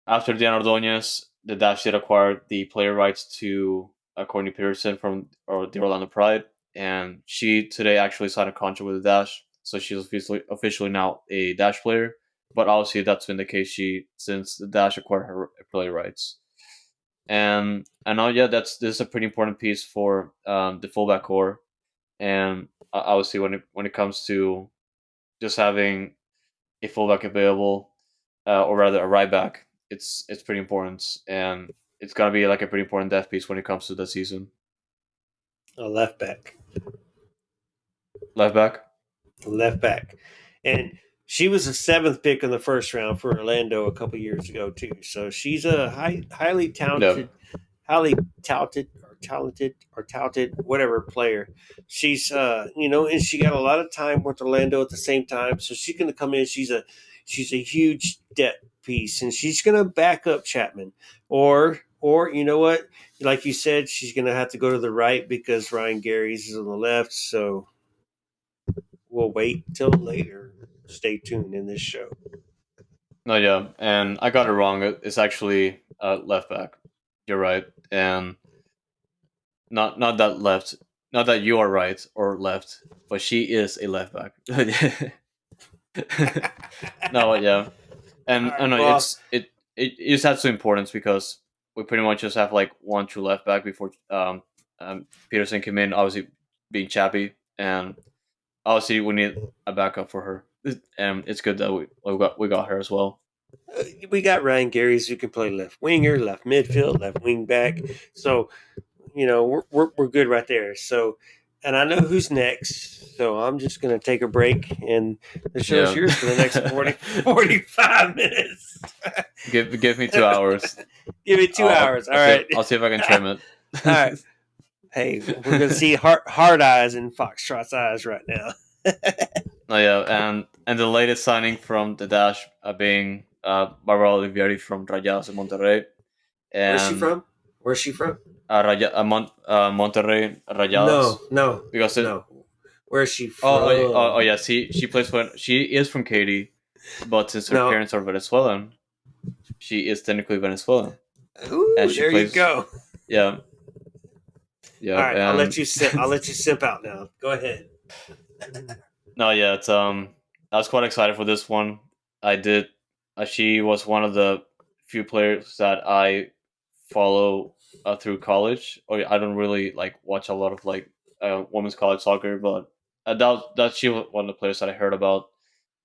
after Diana Ordonez, the Dash did acquire the player rights to Courtney Peterson from or the Orlando Pride, and she today actually signed a contract with the Dash, so she's officially now a Dash player. But obviously, that's been the case since the Dash acquired her player rights. And now, yeah, this is a pretty important piece for the fullback core, and obviously when it comes to just having a fullback available, or rather a right back, it's pretty important, and it's gonna be like a pretty important depth piece when it comes to the season. A left back. Left back, Left back. And she was a seventh pick in the first round for Orlando a couple years ago, too. So she's a highly yeah, highly touted, whatever player. And she got a lot of time with Orlando at the same time. So she's going to come in. She's a huge depth piece, and she's going to back up Chapman. Or you know what? Like you said, she's going to have to go to the right because Ryan Gary's is on the left. So we'll wait till later. Stay tuned in this show. no, yeah, and I got it wrong. It's actually left back. You're right, and not that left, not that you are right or left, but she is a left back. No, yeah, All and I right, know boss. it just has some importance because we pretty much just have like one true left back before Peterson came in, obviously being Chappie, and obviously we need a backup for her, and it's good that we got her as well. We got Ryan Gary's who can play left winger, left midfield, left wing back. So we're good right there. So, and I know who's next. So I'm just gonna take a break, and the show's Yeah, yours for the next 45 minutes. give me 2 hours. Give it two I'll hours. All right. I'll see if I can trim it. All right. Hey, we're gonna see hard eyes in Foxtrot's eyes right now. No, yeah, and and the latest signing from the Dash being Barbara Olivieri from Rayados de Monterrey, Where's she and from? Where's she from? Monterrey Rayados No, no, because it. no. Where's she Oh from? yeah. She plays for. She is from Katy, but since her No. parents are Venezuelan, she is technically Venezuelan, and Ooh, she there you plays. go. Yeah, All yeah, right, I'll let and you sip. I'll let you simp out now. Go ahead. no, yeah, it's I was quite excited for this one. I did. She was one of the few players that I follow through college. Or I don't really like watch a lot of like women's college soccer, but that she was one of the players that I heard about,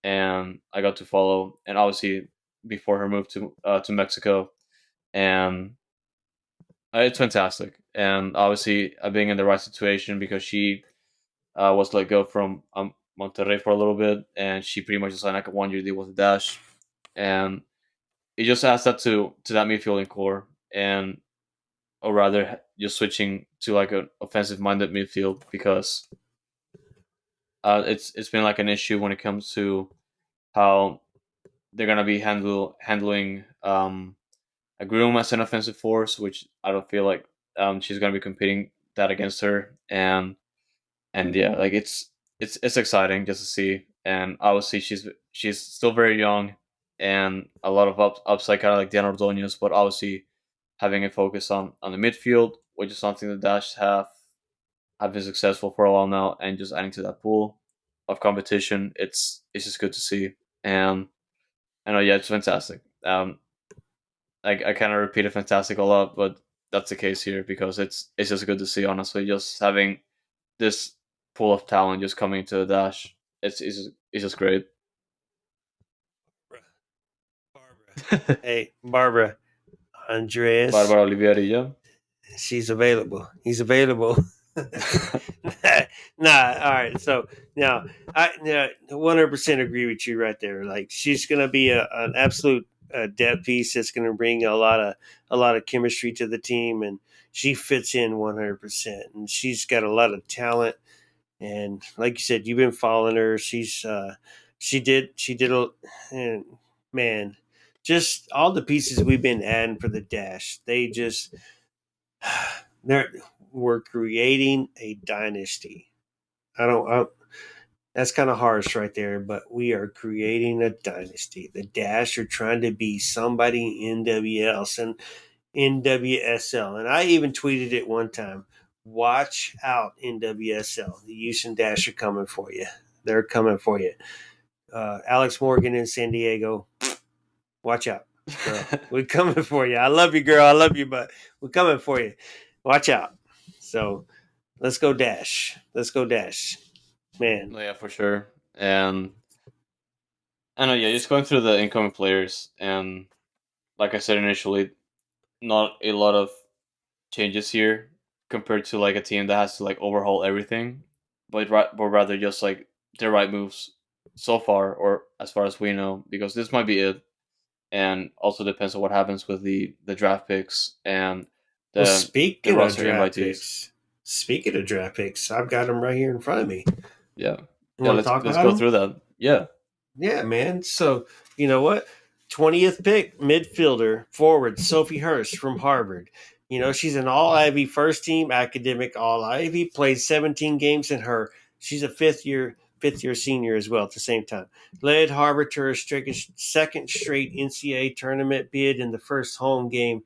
and I got to follow. And obviously, before her move to Mexico, and it's fantastic. And obviously, being in the right situation because she was let go from Monterrey for a little bit, and she pretty much signed like a 1 year deal with the Dash, and it just adds that to that midfielding core, and or rather just switching to like an offensive minded midfield because it's been like an issue when it comes to how they're gonna be handling a Groom as an offensive force, which I don't feel like she's gonna be competing that against her, and yeah, like it's exciting just to see, and obviously she's still very young, and a lot of upside, kind of like Diana Ordonez, but obviously having a focus on the midfield, which is something the Dash have been successful for a while now, and just adding to that pool of competition, it's just good to see, and I know, yeah, it's fantastic. I kind of repeated fantastic a lot, but that's the case here because it's just good to see. Honestly, just having this pool of talent just coming to the Dash, it's just great. Barbara. Hey, Barbara. Andreas. Barbara Olivieri, yeah. She's available. He's available. Nah, all right. So now I 100% agree with you right there. Like she's gonna be an absolute depth piece that's gonna bring a lot of chemistry to the team, and she fits in 100%. And she's got a lot of talent. And like you said, you've been following her. She did a and man, just all the pieces we've been adding for the Dash. They just they're we're creating a dynasty. I don't that's kind of harsh right there, but we are creating a dynasty. The Dash are trying to be somebody in NWS and NWSL. And I even tweeted it one time. Watch out, NWSL. The Houston Dash are coming for you. They're coming for you. Alex Morgan in San Diego. Watch out, girl. We're coming for you. I love you, girl. I love you, but we're coming for you. Watch out. So let's go Dash. Let's go Dash. Man. No, yeah, for sure. And I know, yeah, just going through the incoming players, and like I said initially, not a lot of changes here compared to like a team that has to like overhaul everything, but rather just like the right moves so far, or as far as we know, because this might be it, and also depends on what happens with the draft picks and Well, the roster invitees. speaking of draft picks, I've got them right here in front of me. Yeah, You yeah. want to talk Let's about go them? through that. Yeah, Yeah, man. So, you know what? 20th pick, midfielder, forward, Sophie Hurst from Harvard. You know, she's an all Ivy first team academic all Ivy, played 17 games in her. She's a fifth year senior as well at the same time. Led Harvard to her second straight NCAA tournament bid in the first home game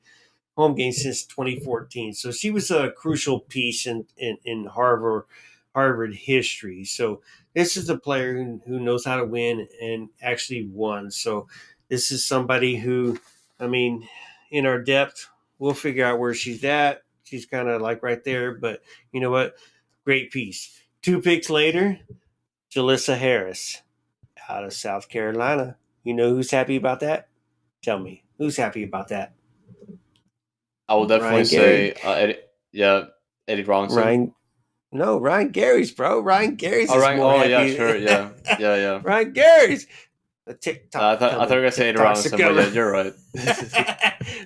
since 2014. So she was a crucial piece in Harvard history. So this is a player who knows how to win and actually won. So this is somebody who, I mean, in our depth, we'll figure out where she's at. She's kind of like right there, but you know what? Great piece. 2 picks later, Jalissa Harris out of South Carolina. You know who's happy about that? Tell me, who's happy about that? I will definitely Ryan Gary. say, yeah, Eddie Robinson. Ryan No, Ryan Gary's, bro. Ryan Gary's All is right. more Oh yeah, happy. sure. Yeah, yeah, yeah. Ryan Gary's. The I thought you were gonna say Eddie TikToks are Robinson, but yeah, coming. you're right.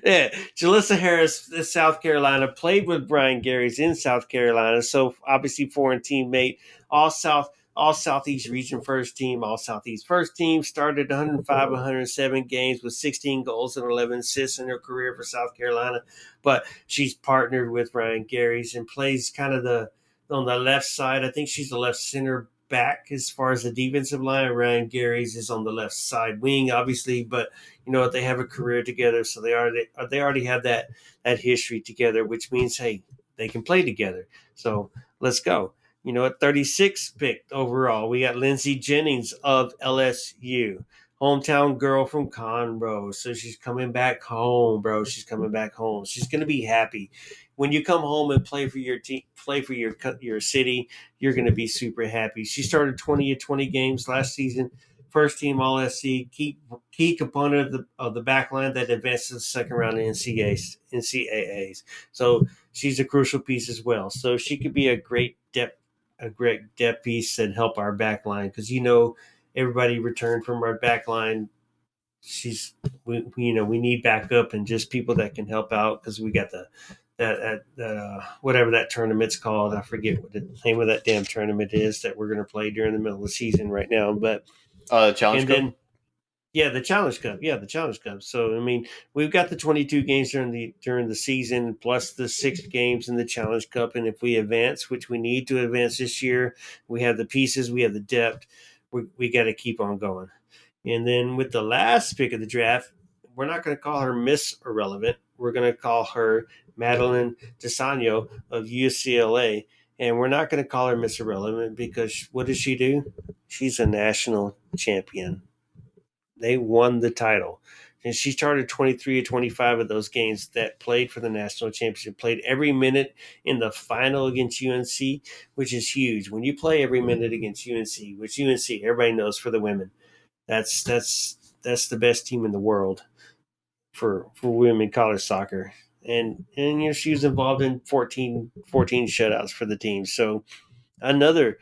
Yeah, Jalissa Harris, South Carolina, played with Brian Gary's in South Carolina, so obviously foreign teammate, all South, All Southeast Region first team, All Southeast first team. Started 105, 107 games with 16 goals and 11 assists in her career for South Carolina. But she's partnered with Ryan Garys and plays kind of the on the left side. I think she's the left center back as far as the defensive line. Ryan Garys is on the left side wing, obviously, but you know what? They have a career together, so they already have that history together, which means hey, they can play together. So let's go. You know, at 36 picked overall, we got Lindsey Jennings of LSU, hometown girl from Conroe. So she's coming back home, bro. She's coming back home. She's gonna be happy when you come home and play for your team, play for your city. You're gonna be super happy. She started 20 of 20 games last season. First team All SC, key component of the back line that advances to the second round in NCAAs. So she's a crucial piece as well. So she could be a great depth piece and help our back line because everybody returned from our back line. We need backup and just people that can help out because we got whatever that tournament's called. I forget what the name of that damn tournament is that we're going to play during the middle of the season right now. But Challenge and Cup. then yeah, the Challenge Cup. Yeah, the Challenge Cup. So I mean, we've got the 22 games during the season plus the 6 games in the Challenge Cup, and if we advance, which we need to advance this year, we have the pieces, we have the depth. We got to keep on going. And then with the last pick of the draft, we're not going to call her Miss Irrelevant. We're going to call her Madeline Desano of UCLA. And we're not going to call her Miss Irrelevant because what does she do? She's a national champion. They won the title. And she started 23 or 25 of those games that played for the national championship, played every minute in the final against UNC, which is huge. When you play every minute against UNC, which UNC, everybody knows for the women, that's the best team in the world for women college soccer. And she was involved in 14 shutouts for the team. So another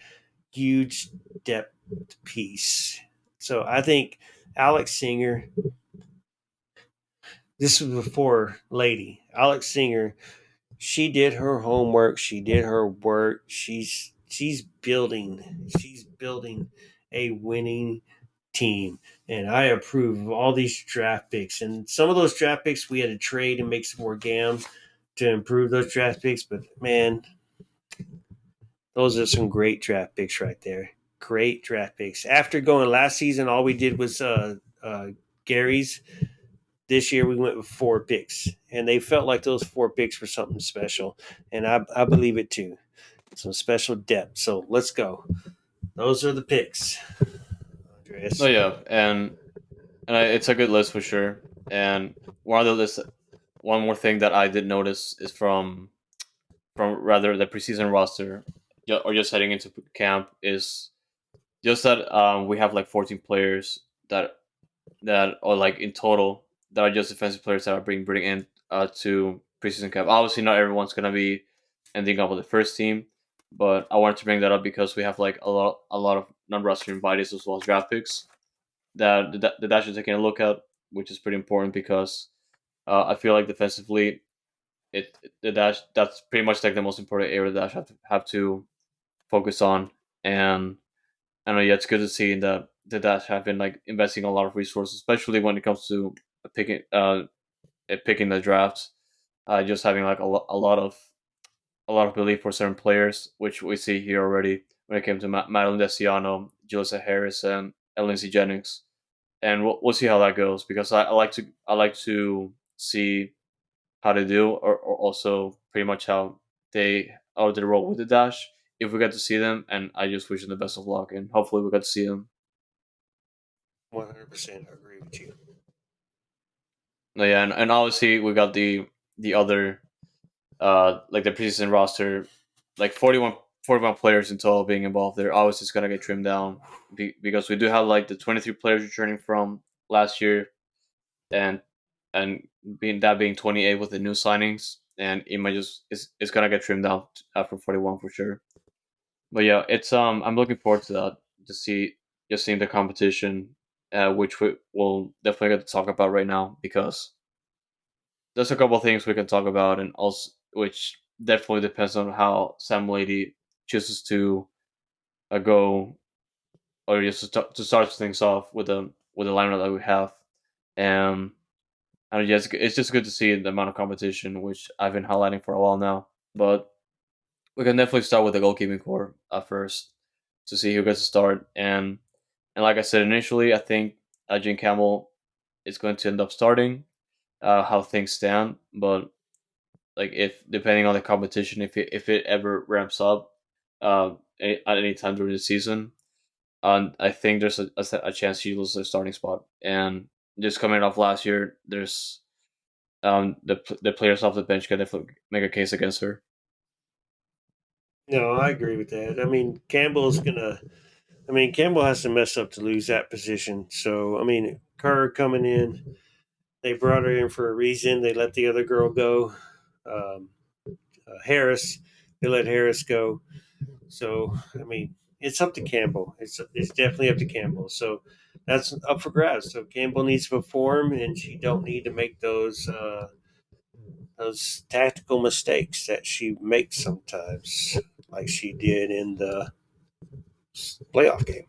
huge depth piece. So I think Alex Singer, this was before Lady. Alex Singer, she did her homework, she did her work. She's building a winning team. And I approve of all these draft picks. And some of those draft picks we had to trade and make some more GAM to improve those draft picks. But man, those are some great draft picks right there. Great draft picks. After going last season, all we did was Gary's. This year we went with 4 picks, and they felt like those 4 picks were something special, and I believe it too. Some special depth. So let's go. Those are the picks, No, Andreas. yeah, it's a good list for sure. And one of the list, one more thing that I did notice is from rather the preseason roster, or just heading into camp, is just that we have like 14 players that are like in total that are just defensive players that are being bring in to preseason camp. Obviously, not everyone's gonna be ending up with the first team, but I wanted to bring that up because we have like a lot of non-roster invitees as well as draft picks that the Dash is taking a look at, which is pretty important because I feel like defensively, the Dash that's pretty much like the most important area the Dash have to focus on. And I know, yeah, it's good to see that the Dash have been like investing a lot of resources, especially when it comes to picking the drafts. Just having like a lot of belief for certain players, which we see here already when it came to Madeline Desiano, Julissa Harris, and Lindsey Jennings. And we'll see how that goes because I like to see how they do, or also pretty much how they roll with the Dash if we get to see them. And I just wish them the best of luck, and hopefully we get to see them. 100% agree with you. No, yeah, and obviously we got the other like the preseason roster, like 41 players in total being involved there. Obviously, it's gonna get trimmed down because we do have like the 23 players returning from last year, and being 28 with the new signings, and it might just it's gonna get trimmed down after 41 for sure. But yeah, it's I'm looking forward to that to see just seeing the competition, which we will definitely get to talk about right now because there's a couple of things we can talk about, and also which definitely depends on how Sam Lady chooses to go or just to start things off with the lineup that we have. And I mean, yeah, it's just good to see the amount of competition, which I've been highlighting for a while now. But we can definitely start with the goalkeeping core at first to see who gets to start. And like I said initially, I think Jane Campbell is going to end up starting. How things stand, but like if depending on the competition, if it ever ramps up, at any time during the season, I think there's a chance she loses a starting spot. And just coming off last year, there's the players off the bench can definitely make a case against her. No, I agree with that. I mean, Campbell's gonna. I mean, Campbell has to mess up to lose that position. So, I mean, Kerr coming in, they brought her in for a reason. They let the other girl go. Um, Harris, they let Harris go. So, I mean, it's up to Campbell. It's definitely up to Campbell. So that's up for grabs. So Campbell needs to perform, and she don't need to make those tactical mistakes that she makes sometimes, like she did in the playoff game.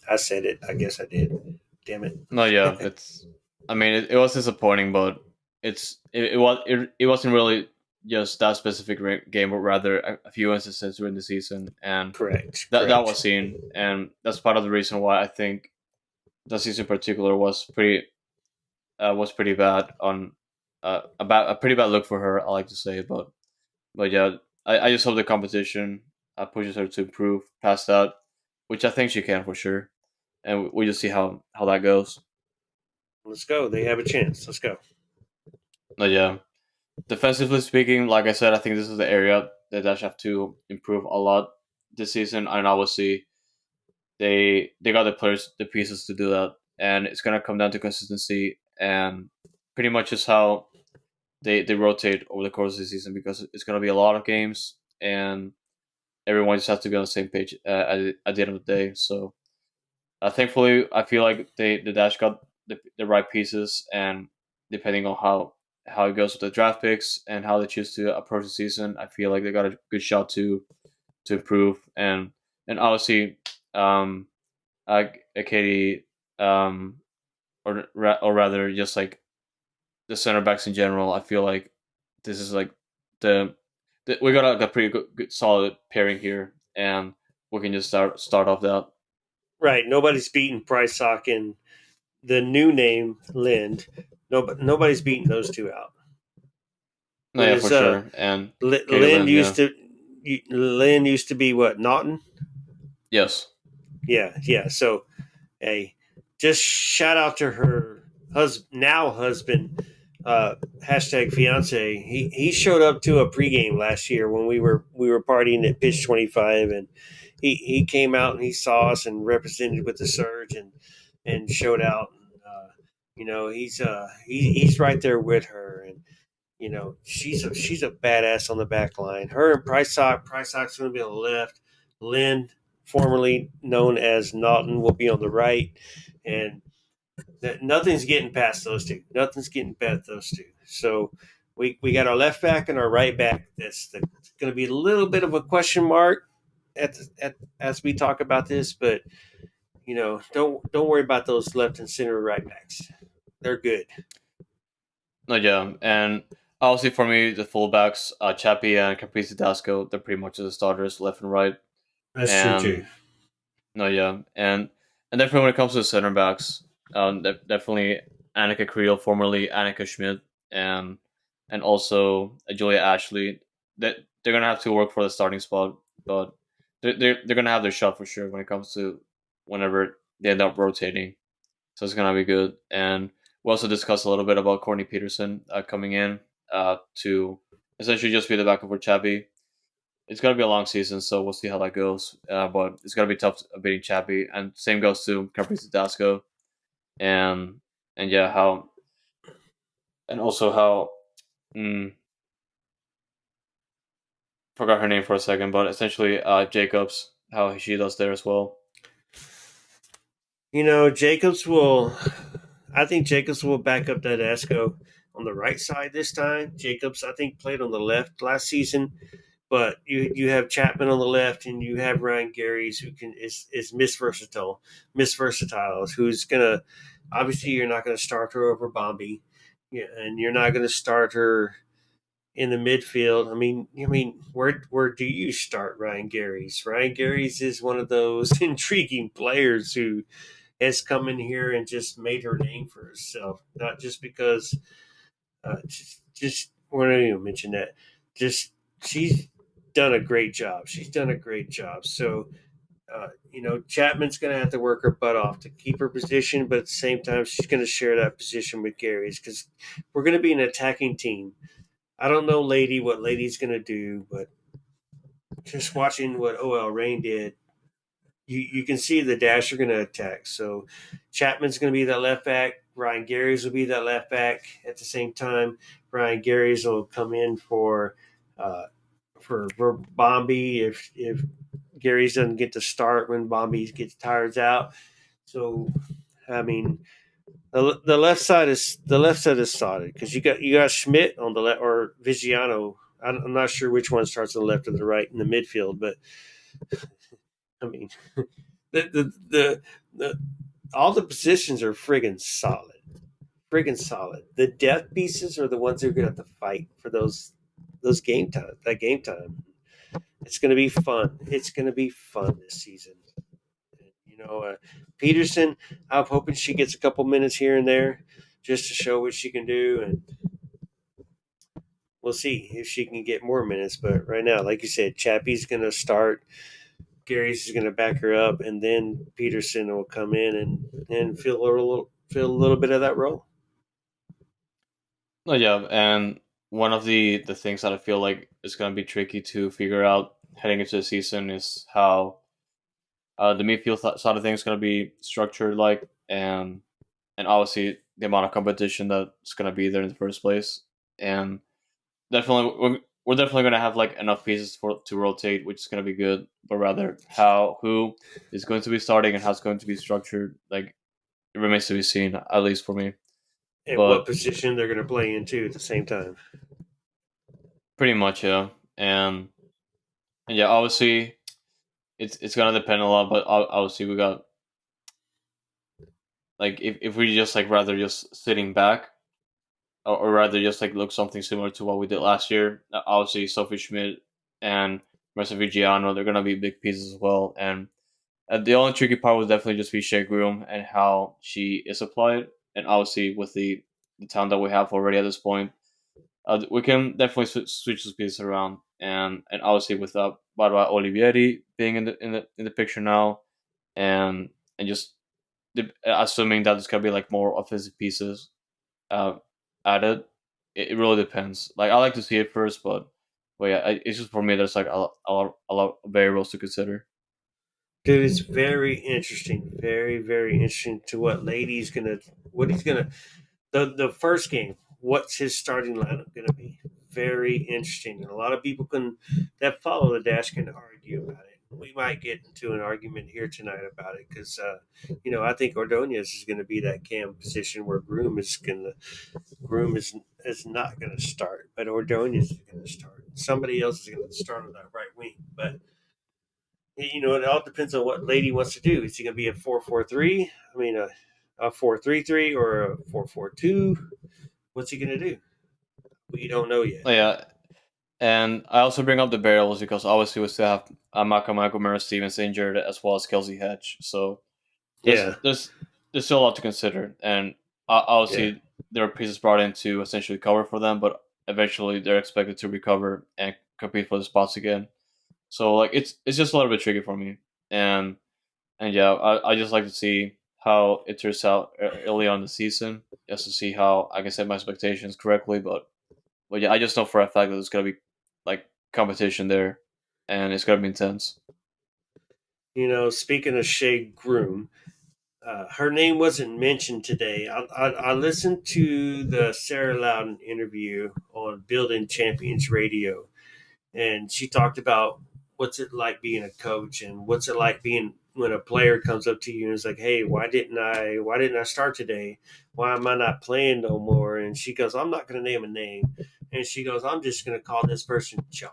I said it. I guess I did. Damn it. No, yeah, it's. I mean, it was disappointing, but it wasn't really just that specific game, but rather a few instances during the season, and Correct. that was Correct. seen, and that's part of the reason why I think the season in particular was pretty bad on about a pretty bad look for her. I like to say, but yeah, I just hope the competition pushes her to improve past that, which I think she can for sure, and we just see how that goes. Let's go. They have a chance. Let's go. But yeah, defensively speaking, like I said, I think this is the area that Dash have to improve a lot this season, and obviously they got the players, the pieces to do that, and it's gonna come down to consistency and pretty much just how they rotate over the course of the season because it's gonna be a lot of games and everyone just has to be on the same page at the end of the day. So thankfully, I feel like the Dash got the right pieces, and depending on how it goes with the draft picks and how they choose to approach the season, I feel like they got a good shot to improve and obviously Katie or rather just like the center backs in general. I feel like this is like the, we got a pretty good solid pairing here, and we can just start off that. Right. Nobody's beating Price Sock and the new name Lind. Nobody's beating those two out. No, yeah, Whereas for sure. And Katie Lind Lynn, yeah, used to be what, Naughton? yes, Yeah, yeah. So hey, just shout out to her now husband, hashtag fiance. He showed up to a pregame last year when we were partying at Pitch 25, and he came out and he saw us and represented with the Surge and showed out. He's right there with her, and she's a badass on the back line. Her and Price Sock's going to be on the left. Lynn, formerly known as Naughton, will be on the right, and nothing's getting past those two. Nothing's getting past those two. So we got our left back and our right back. That's going to be a little bit of a question mark as we talk about this, but don't worry about those left and center right backs. They're good. no, yeah, and obviously for me the fullbacks, Chappie and Caprice Dasco, they're pretty much the starters left and right, That's true too. and no, yeah, and definitely when it comes to the center backs, definitely Annika Creel, formerly Annika Schmidt, and also Julia Ashley. That they're gonna have to work for the starting spot, but they're gonna have their shot for sure when it comes to whenever they end up rotating. So it's gonna be good. And we also discussed a little bit about Courtney Peterson coming in to essentially just be the backup for Chappie. It's gonna be a long season, so we'll see how that goes. But it's gonna be tough beating Chappie, and same goes to Caprice Dasco, and and yeah, how and also how forgot her name for a second, but essentially Jacobs, how she does there as well. Jacobs will. I think Jacobs will back up that Esco on the right side this time. Jacobs, I think, played on the left last season. but you have Chapman on the left, and you have Ryan Gary's who is Miss Versatile, who's gonna obviously you're not gonna start her over Bombi, yeah, and you're not gonna start her in the midfield. I mean, where do you start Ryan Gary's? Ryan Gary's is one of those intriguing players who has come in here and just made her name for herself, not just because just want to mention that. Just she's done a great job. She's done a great job. So Chapman's going to have to work her butt off to keep her position, but at the same time, she's going to share that position with Gary's because we're going to be an attacking team. I don't know, what Lady's going to do, but just watching what OL Rain did, you can see the Dash are going to attack. So Chapman's going to be that left back. Ryan Gary's will be that left back. At the same time, Ryan Gary's will come in uh, for Bombi if Gary's doesn't get to start when Bombi gets tired out. So I mean, the left side is solid because you got Schmidt on the left or Vigiano. I'm not sure which one starts on the left or the right in the midfield, but I mean, the all the positions are friggin' solid. The depth pieces are the ones who are gonna have to fight for those game time. It's gonna be fun. It's gonna be fun this season. You know, Peterson. I'm hoping she gets a couple minutes here and there just to show what she can do, and we'll see if she can get more minutes. But right now, like you said, Chappie's gonna start. Gary's is going to back her up, and then Peterson will come in and fill a little bit of that role. No, yeah, and one of the things that I feel like is going to be tricky to figure out heading into the season is how the midfield side of things is going to be structured like, and obviously the amount of competition that's going to be there in the first place, and definitely we're definitely going to have like enough pieces for to rotate, which is going to be good. But rather, who is going to be starting and how it's going to be structured, like it remains to be seen, at least for me. And what But position they're going to play into at the same time. pretty much, yeah, and yeah, obviously it's gonna depend a lot. But obviously we got like if we just like rather just sitting back or rather just like look something similar to what we did last year. Obviously, Sophie Schmidt and Marissa Vigiano, they're gonna be big pieces as well. And the only tricky part would definitely just be Shea Groom and how she is applied. And obviously, with the talent that we have already at this point, we can definitely switch those pieces around. And obviously with Barbara Olivieri being in the picture now, and just assuming that it's gonna be like more offensive pieces uh, added. It really depends. Like I like to see it first, but yeah, it's just for me. There's like a lot of variables to consider. Dude, it's very interesting. Very, very interesting to what he's gonna, the first game, what's his starting lineup gonna be? Very interesting. And a lot of people that follow the Dash can argue about it. We might get into an argument here tonight about it because, I think Ordonez is going to be that cam position where Groom is not going to start, but Ordonez is going to start. Somebody else is going to start on that right wing, but it all depends on what Lady wants to do. Is he going to be a 4-4-3? I mean, a 4-3-3 or a 4-4-2? What's he going to do? We don't know yet. Oh, yeah, and I also bring up the variables because obviously we still have Michael Mara Stevens injured as well as Kelsey Hedge. So there's Yeah, there's there's still a lot to consider, and yeah. obviously there are pieces brought in to essentially cover for them, but eventually they're expected to recover and compete for the spots again. So like it's just a little bit tricky for me, and yeah, I just like to see how it turns out early on in the season, just to see how I can set my expectations correctly. But yeah, I just know for a fact that there's gonna be like competition there, and it's gonna be intense. Speaking of Shea Groom, her name wasn't mentioned today. I listened to the Sarah Loudon interview on Building Champions Radio, and she talked about what's it like being a coach and what's it like being when a player comes up to you and is like, "Hey, why didn't I start today? Why am I not playing no more?" And she goes, "I'm not going to name a name," and she goes, "I'm just going to call this person John."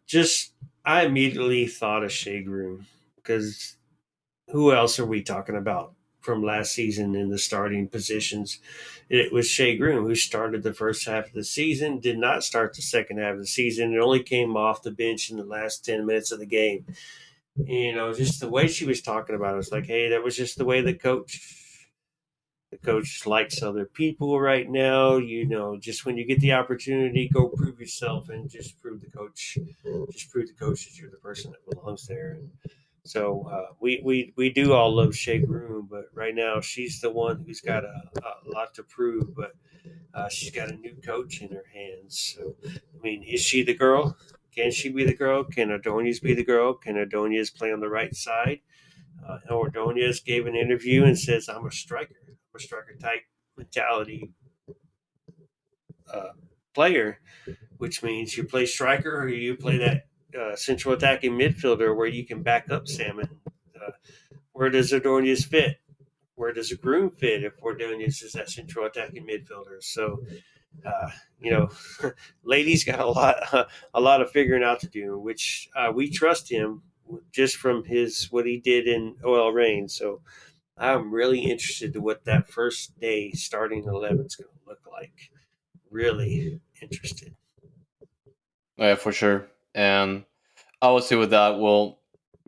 Just I immediately thought of Shea Groom because who else are we talking about from last season in the starting positions? It was Shea Groom who started the first half of the season, did not start the second half of the season. It only came off the bench in the last 10 minutes of the game. Just the way she was talking about it was like, hey, that was just the way the coach likes other people right now. Just when you get the opportunity, go prove yourself and just prove the coach that you're the person that belongs there. And so we do all love Shea Groom, but right now she's the one who's got a lot to prove. But she's got a new coach in her hands. So I mean, is she the girl? Can she be the girl? Can Adonias be the girl? Can Adonias play on the right side? Ordonez gave an interview and says, I'm a striker. I'm a striker type mentality uh, player, which means you play striker or you play that central attacking midfielder where you can back up Salmon. Uh, where does Ordonez fit? Where does a Groom fit if Ordonez is that central attacking midfielder? So, uh, you know, Lady's got a lot of figuring out to do, which we trust him just from his what he did in OL Reign. So I'm really interested to what that first day starting 11 is going to look like. Really interested. Yeah, for sure. And obviously, with that, we're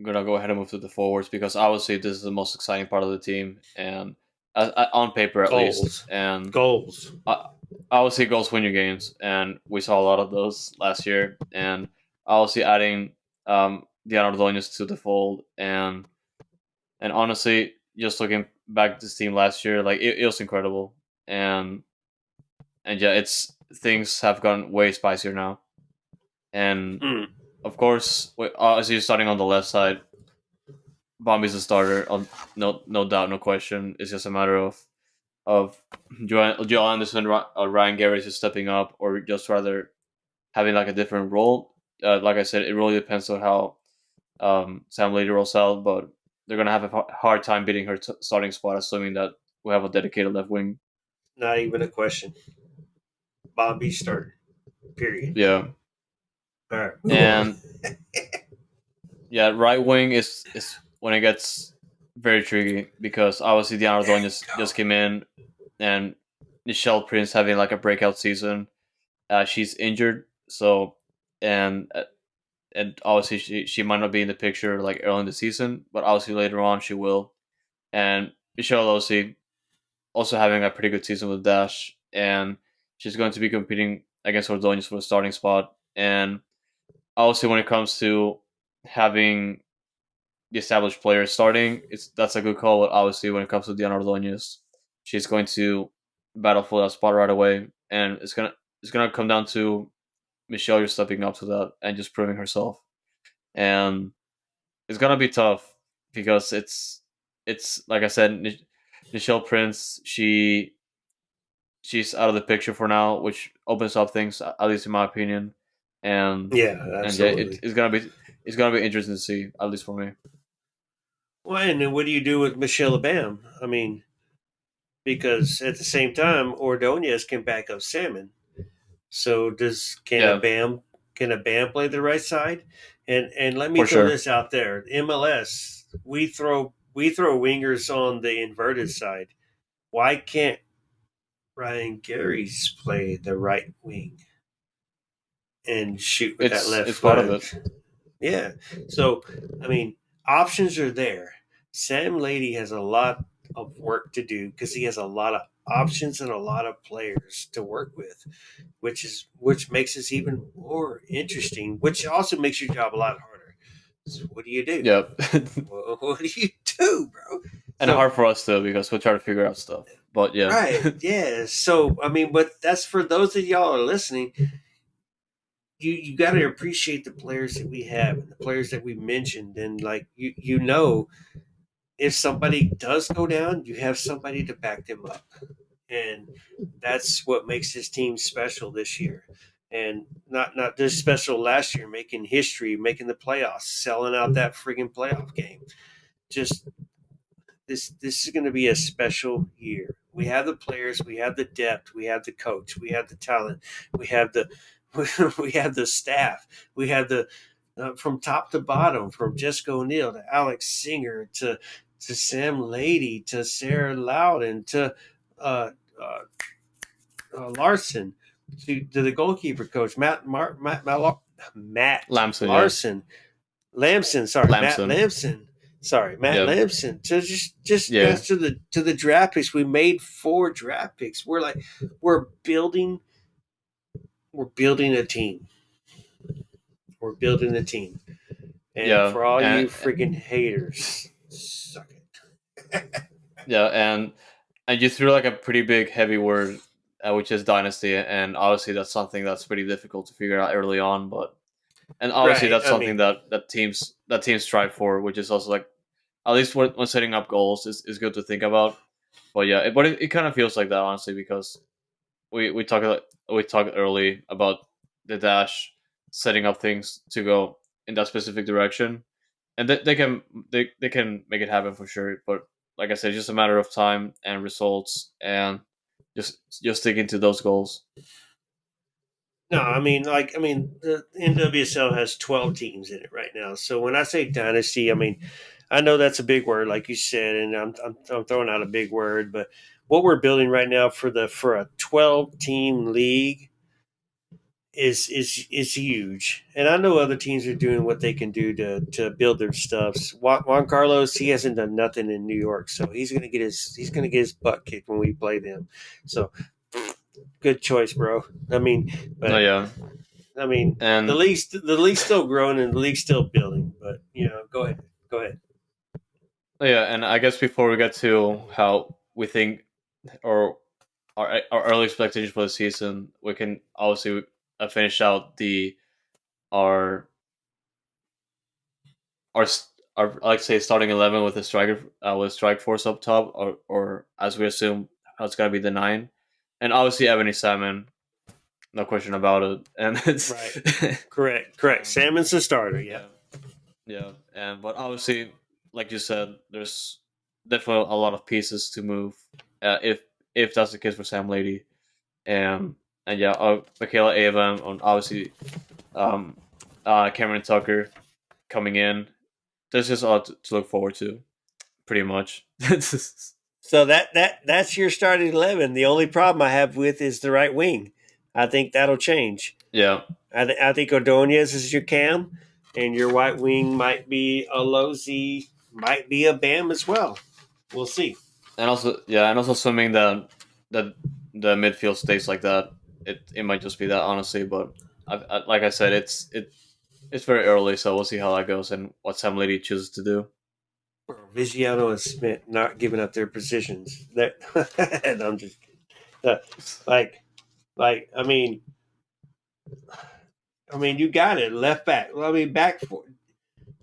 gonna go ahead and move to the forwards because obviously this is the most exciting part of the team, and on paper at least. Goals. And Goals. uh, obviously, goals win you games, and we saw a lot of those last year. And obviously, adding Diana Ordonez to the fold, and honestly, just looking back at this team last year, like it was incredible. And yeah, it's things have gotten way spicier now. And Mm, of course, as you're starting on the left side, Bombi's a starter. No doubt, no question. It's just a matter of Joe Anderson or Ryan Garrett is stepping up, or just rather having like a different role. Like I said, it really depends on how Sam Lady rolls out, but they're gonna have a hard time beating her starting spot, assuming that we have a dedicated left wing. not even a question. Bobby started. Period. Yeah, All right, move on. and yeah, right wing is when it gets very tricky because obviously Diana There Ordonez you just go. came in, and Michelle Prince having like a breakout season. She's injured, so and uh, and obviously she might not be in the picture like early in the season, but obviously later on she will. And Michelle Osei also having a pretty good season with Dash, and she's going to be competing against Ordonez for the starting spot. And obviously, when it comes to having the established players starting, that's a good call. But obviously, when it comes to Diana Ordonez, she's going to battle for that spot right away, and it's gonna come down to Michelle just stepping up to that and just proving herself. And it's gonna be tough because it's like I said, Michelle Prince. She's out of the picture for now, which opens up things, at least in my opinion. And Yeah, and yeah, absolutely. it's gonna be interesting to see, at least for me. Well, and then what do you do with Michelle Bam? I mean, because at the same time, Ordonez can back up Salmon. So does can a Yeah, Bam can a Bam play the right side? And let me for throw sure. this out there. MLS, we throw wingers on the inverted side. Why can't Ryan Gary's play the right wing and shoot with that left It's part of foot? it. Yeah. So I mean, options are there. Sam Lady has a lot of work to do because he has a lot of options and a lot of players to work with, which makes us even more interesting, which also makes your job a lot harder. So what do you do? Yep. What do you do, bro? And So hard for us too because we try to figure out stuff. But yeah, right, yeah. So I mean, but that's for those of y'all are listening. You got to appreciate the players that we have and the players that we mentioned, and like if somebody does go down, you have somebody to back them up. And that's what makes this team special this year. And not just special last year, making history, making the playoffs, selling out that friggin' playoff game. Just this is going to be a special year. We have the players, we have the depth, we have the coach, we have the talent, we have the we have the staff. We have the from top to bottom, from Jessica O'Neill to Alex Singer to Sam Lady to Sarah Loudon to uh, uh, Larson to the goalkeeper coach Matt Lamson, yeah, Larson Lamson. Sorry, Matt Lamson, Lamson. Sorry, Matt yeah, Lamson. So just yeah, guys to the draft picks. We made 4 draft picks. We're building we're building a team. We're building a team. And yeah, for all you and freaking haters, suck it. yeah, and you threw like a pretty big heavy word, which is dynasty, and obviously that's something that's pretty difficult to figure out early on, but and obviously Right. that's I something mean, that teams strive for, which is also like at least when setting up goals is good to think about. But yeah, it kind of feels like that honestly because we talked early about the dash setting up things to go in that specific direction, and they can make it happen for sure. But like I said, it's just a matter of time and results, and just sticking to those goals. no, the NWSL has 12 teams in it right now. So when I say dynasty, I know that's a big word, like you said, and I'm throwing out a big word, but what we're building right now for a 12 team league is huge. And I know other teams are doing what they can do to build their stuffs. Juan Carlos, he hasn't done nothing in New York, so he's gonna get his butt kicked when we play them. So good choice, bro. I mean, No, but yeah, and the league's still growing and the league's still building. But go ahead, go ahead. yeah, and I guess before we get to how we think or our early expectations for the season, we can obviously finish out the our our our like say starting 11 with a striker with strike force up top, or as we assume how it's gonna be the nine, and obviously Ebony Salmon, no question about it, and it's Right, correct. um, Salmon's the starter. Yeah. yeah, yeah, and but obviously, like you said, there's definitely a lot of pieces to move, if that's the case for Sam Lady, and and yeah, Michaela Ava, and obviously um, Cameron Tucker coming in. There's just a lot to look forward to, pretty much. So that's your starting 11. The only problem I have with is the right wing. I think that'll change. Yeah, I think Ordonez is your cam, and your white wing might be a Lozy, might be a Bam as well. We'll see. and also assuming that the midfield stays like that, it might just be that honestly. But like I said, it's very early, so we'll see how that goes and what Sam Lady chooses to do. Vigiano and Smith not giving up their positions. That and I'm just uh, like like you got it. Left back. Well, back for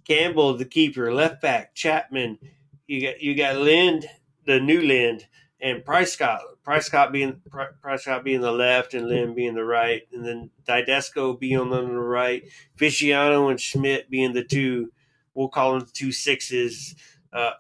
Campbell, the keeper. Left back Chapman. You got Lind, the new Lind, and Price Scott. Price Scott being the left, and Lind being the right, and then Didesco being on the right. Viciano and Schmidt being the two. We'll call them the two sixes.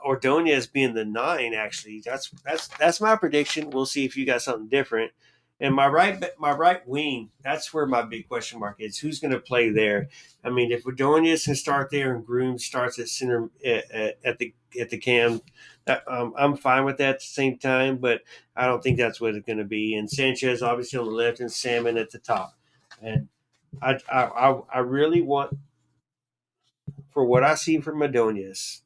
Ordonez being the nine. Actually, that's my prediction. We'll see if you got something different. And my right wing, that's where my big question mark is. Who's going to play there? If Ordonez can start there and Groom starts at center at the cam, I'm fine with that at the same time. But I don't think that's what it's going to be. And Sanchez obviously on the left and Salmon at the top. And I really want, for what I see from Ordonez,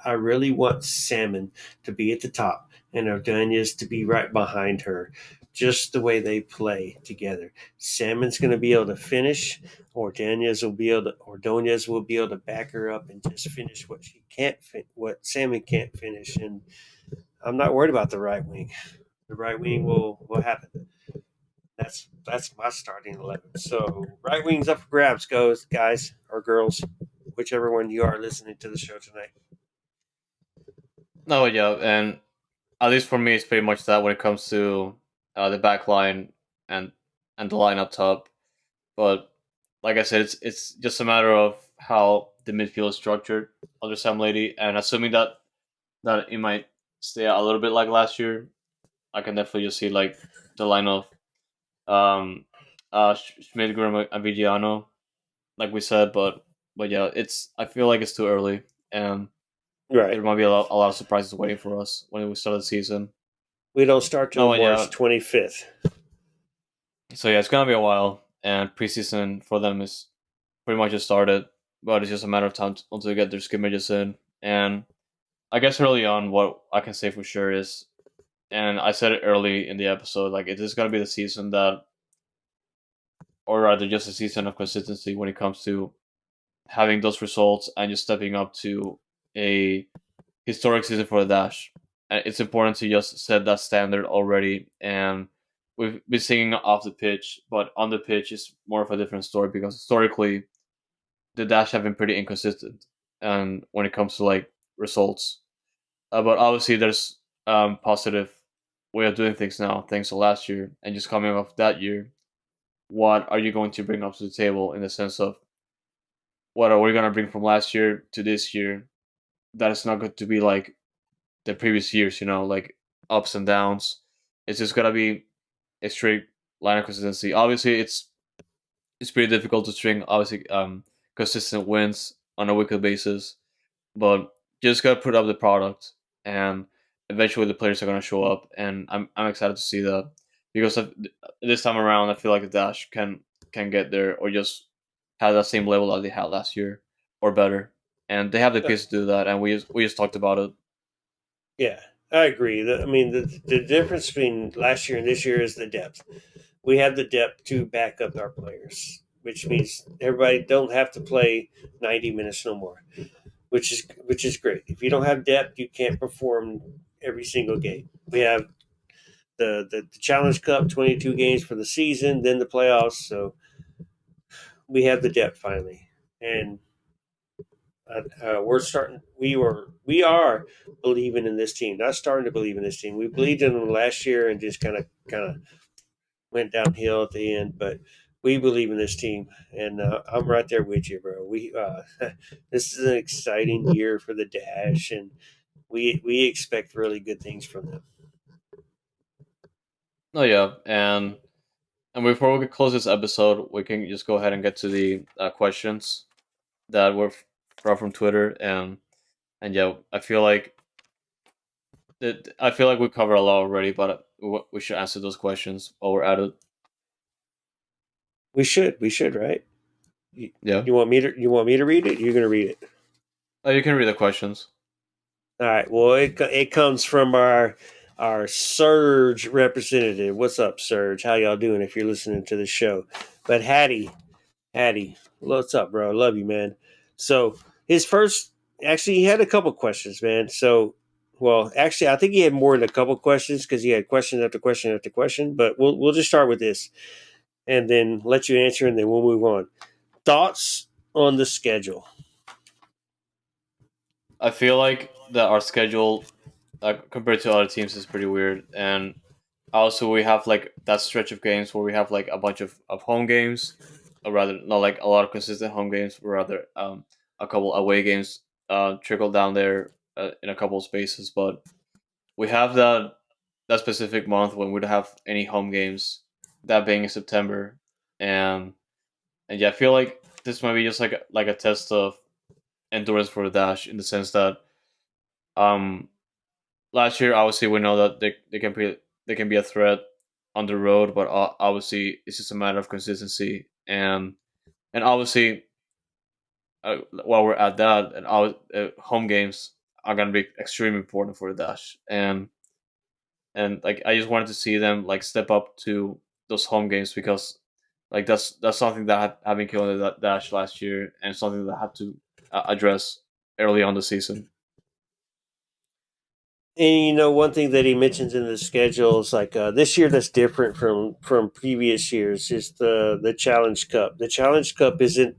I really want Salmon to be at the top and Ordonez to be right behind her, just the way they play together. Salmon's going to be able to finish. Ordonez will be able to back her up and just finish what she can't, what Salmon can't finish. And I'm not worried about the right wing. The right wing will happen. That's my starting 11. So right wing's up for grabs, goes guys or girls, whichever one you are listening to the show tonight. No, yeah, and at least for me, it's pretty much that when it comes to the back line and the line up top. But like I said, it's just a matter of how the midfield is structured under Sam Lady, and assuming that it might stay a little bit like last year, I can definitely just see like the line of um, Schmidt, Grimm, and Vigiano, like we said, but yeah, it's I feel like it's too early, and Right. there might be a lot of surprises waiting for us when we start the season. We don't start till No, yeah, March 25th. so yeah, it's gonna be a while, and preseason for them is pretty much just started, but it's just a matter of time until they get their scrimmages in. And I guess early on, what I can say for sure is, and I said it early in the episode, like it is gonna be the season that, or rather, just a season of consistency when it comes to having those results and just stepping up to a historic season for the Dash. And it's important to just set that standard already. And we've been singing off the pitch, but on the pitch is more of a different story because historically the Dash have been pretty inconsistent, and when it comes to like results. But obviously, there's positive way of doing things now, thanks to last year, and just coming off that year. What are you going to bring up to the table in the sense of what are we going to bring from last year to this year? That is not going to be like the previous years, like ups and downs. It's just gonna be a straight line of consistency. Obviously, it's pretty difficult to string obviously consistent wins on a weekly basis, but you just gotta put up the product, and eventually the players are gonna show up, and I'm excited to see that because this time around I feel like the Dash can get there or just have that same level that they had last year or better, and they have the Uh, piece to do that, and we just talked about it. yeah, I agree. The difference between last year and this year is the depth. We have the depth to back up our players, which means everybody don't have to play 90 minutes no more, which is great. If you don't have depth, you can't perform every single game. We have the Challenge Cup, 22 games for the season, then the playoffs. So we have the depth finally, and we're starting. We are believing in this team. Not starting to believe in this team. We believed in them last year and just kind of went downhill at the end, but. We believe in this team, and I'm right there with you, bro. This is an exciting year for the Dash, and we expect really good things from them. Oh yeah, and before we close this episode, we can just go ahead and get to the questions that were brought from Twitter, and yeah, I feel like we covered a lot already, but we should answer those questions while we're at it. We should, right? You, Yeah, you want me to read it? You're gonna read it. you can read the questions. All right. Well, it comes from our Surge representative. What's up, Surge? How y'all doing? If you're listening to the show, but Hattie, what's up, bro? I love you, man. So his first, actually, he had a couple questions, man. So, well, actually, I think he had more than a couple questions because he had question after question after question. But we'll just start with this and then let you answer, and then we'll move on. Thoughts on the schedule? I feel like that our schedule, compared to other teams, is pretty weird, and also we have like that stretch of games where we have like a bunch of home games, or rather not like a lot of consistent home games, but rather a couple away games trickle down there in a couple of spaces. But we have that specific month when we don't have any home games, that being in September, and yeah, I feel like this might be just like a test of endurance for the Dash in the sense that um last year obviously we know that they can be a threat on the road, but obviously it's just a matter of consistency, and obviously while we're at that, and our home games are gonna be extremely important for the Dash, and like I just wanted to see them like step up to those home games because like that's something that have been killing the Dash last year and something that I have to address early on the season. And one thing that he mentions in the schedule is like this year that's different from previous years is the Challenge Cup. The Challenge Cup isn't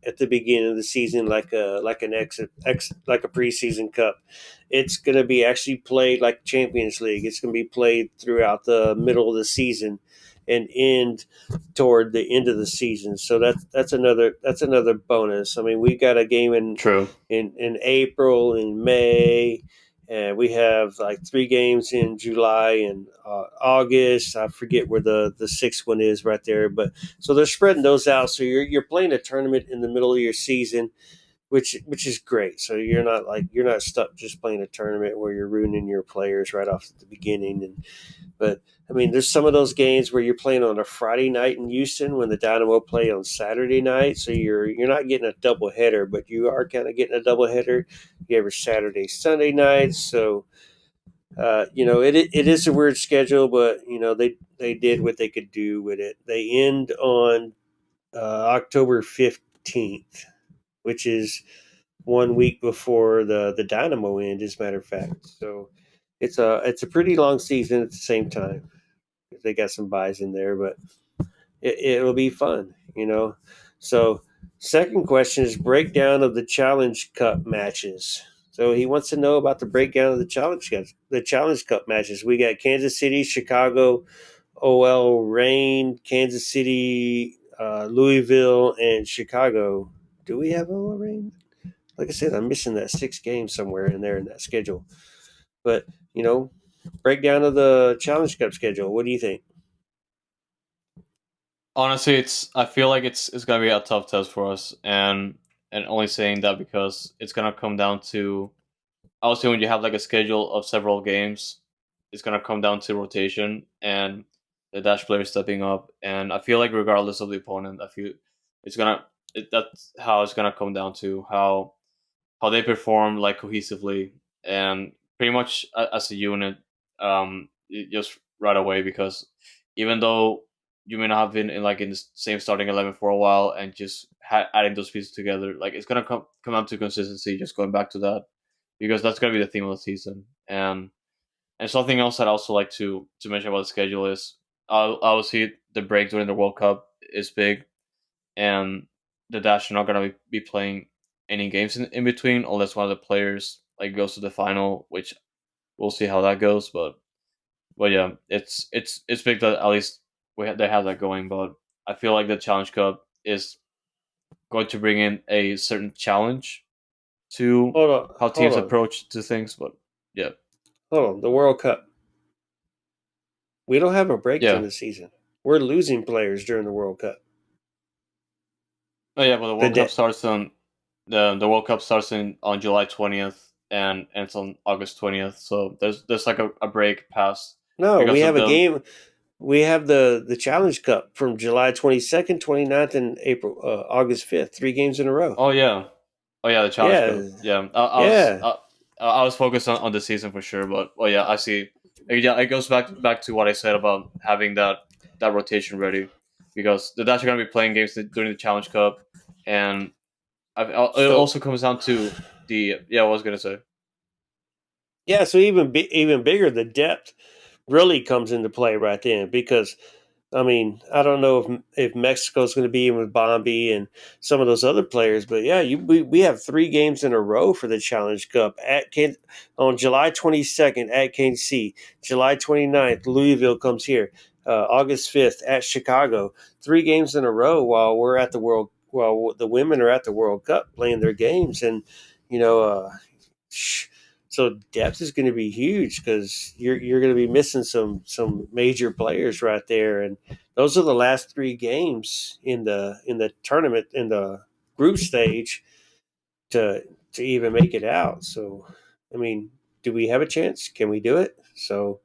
at the beginning of the season like an like a preseason cup. It's going to be actually played like Champions League. It's going to be played throughout the middle of the season and end toward the end of the season. So that's another bonus. I mean, we got a game in True. in April, in May, and we have like 3 games in July and August. I forget where the sixth one is right there, but so they're spreading those out. So you're playing a tournament in the middle of your season, which is great. So you're not stuck just playing a tournament where you're ruining your players right off at the beginning. And but I mean, there's some of those games where you're playing on a Friday night in Houston when the Dynamo play on Saturday night, so you're not getting a double header, but you are kind of getting a double header. You have your Saturday Sunday nights, so it is a weird schedule, but they did what they could do with it. They end on October 15th, which is 1 week before the Dynamo end, as a matter of fact. So it's a pretty long season at the same time. They got some buys in there, but it'll be fun. So, second question is breakdown of the Challenge Cup matches. So he wants to know about the breakdown of the Challenge Cup matches. We got Kansas City, Chicago, OL Reign, Kansas City, Louisville, and Chicago. Do we have OL Reign? Like I said, I'm missing that 6 games somewhere in there in that schedule. But breakdown of the Challenge Cup schedule. What do you think? Honestly, I feel like it's gonna be a tough test for us, and only saying that because it's gonna come down to, obviously, when you have like a schedule of several games, it's gonna come down to rotation and the dash player stepping up. And I feel like regardless of the opponent, I feel it's gonna that's how it's gonna come down to how they perform like cohesively and pretty much as a unit, just right away. Because even though you may not have been in the same starting 11 for a while, and just adding those pieces together, like it's gonna come down to consistency. Just going back to that, because that's gonna be the theme of the season. And something else I'd also like to mention about the schedule is, obviously the break during the World Cup is big, and the Dash are not gonna be playing any games in between unless one of the players like goes to the final, which we'll see how that goes. But yeah, it's big that at least they have that going. But I feel like the Challenge Cup is going to bring in a certain challenge to Hold on, how hold teams on, approach to things. But yeah, hold on. The World Cup. We don't have a break during yeah. the season. We're losing players during the World Cup. Oh yeah, but The de- the World Cup starts on July 20th and ends on August 20th. So there's like a break past no, we because of have a the. game. We have the Challenge Cup from July 22nd, 29th, and August 5th. 3 games in a row. Oh yeah, oh yeah, the Challenge Cup. Yeah, Yeah, yeah. I was focused on the season for sure, but oh yeah, I see. Yeah, it goes back to what I said about having that rotation ready, because the Dutch are going to be playing games during the Challenge Cup, and it So also comes down to the, yeah. I was gonna say. yeah, so even bigger, the depth really comes into play right then because I mean, I don't know if Mexico's going to be in with Bombi and some of those other players, but yeah, we have 3 games in a row for the Challenge Cup on July 22nd at Kansas City, July 29th, Louisville comes here, August 5th at Chicago. 3 games in a row while the women are at the World Cup playing their games, and you know. So depth is going to be huge because you're going to be missing some major players right there, and those are the last 3 games in the tournament in the group stage to even make it out. So, I mean, do we have a chance? Can we do it? So,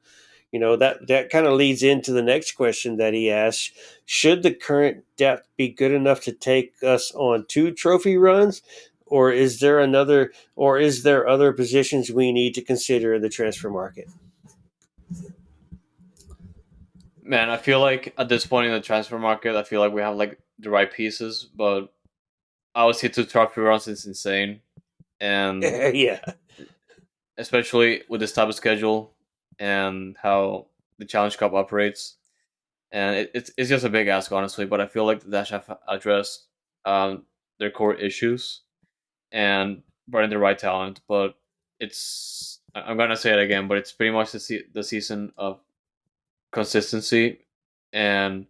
that kind of leads into the next question that he asked: should the current depth be good enough to take us on 2 trophy runs, or is there other positions we need to consider in the transfer market? Man, I feel like at this point in the transfer market, I feel like we have like the right pieces, but I would say two trophy runs is insane, and Yeah. especially with this type of schedule and how the Challenge Cup operates, and it's just a big ask, honestly. But I feel like the Dash have addressed their core issues and brought in the right talent. But I'm gonna say it again, but it's pretty much the season of consistency and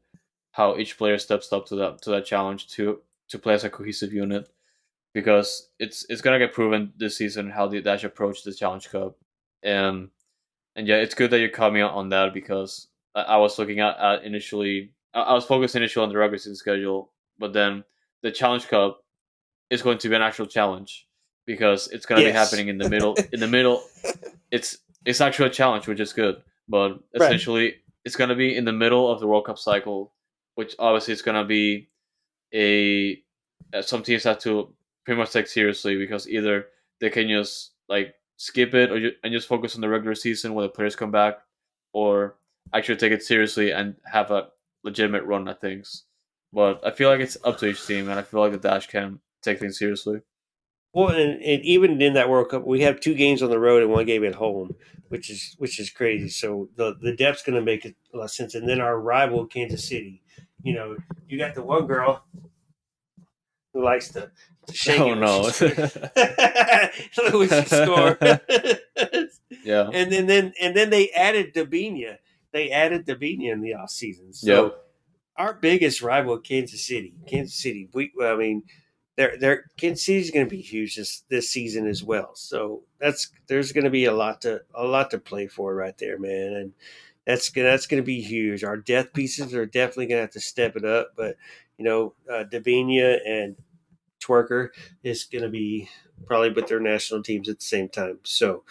how each player steps up to that challenge to play as a cohesive unit, because it's gonna get proven this season how the Dash approach the Challenge Cup. and and yeah, it's good that you caught me on that because I was looking at initially. I was focused initially on the regular season schedule, but then the Challenge Cup is going to be an actual challenge because it's going to be Yes. happening in the middle. In the middle, it's actually a challenge, which is good. But Right. essentially, it's going to be in the middle of the World Cup cycle, which obviously is going to be a some teams have to pretty much take seriously because either they can just like skip it and just focus on the regular season when the players come back, or actually take it seriously and have a legitimate run at things. But I feel like it's up to each team, and I feel like the Dash can take things seriously. Well, and even in that World Cup, we have two games on the road and one game at home, which is crazy. So the depth's going to make a lot of sense. And then our rival, Kansas City, you know, you got the one girl who likes to shake Oh it when she no! scores. When she score, Yeah. and then they added Dabinia. They added Dabinia in the offseason. So Yep. our biggest rival, Kansas City. Kansas City. I mean, they're Kansas City's going to be huge this season as well. So there's going to be a lot to play for right there, man. And that's gonna be huge. Our death pieces are definitely going to have to step it up. But Davinia and Twerker is going to be probably with their national teams at the same time. So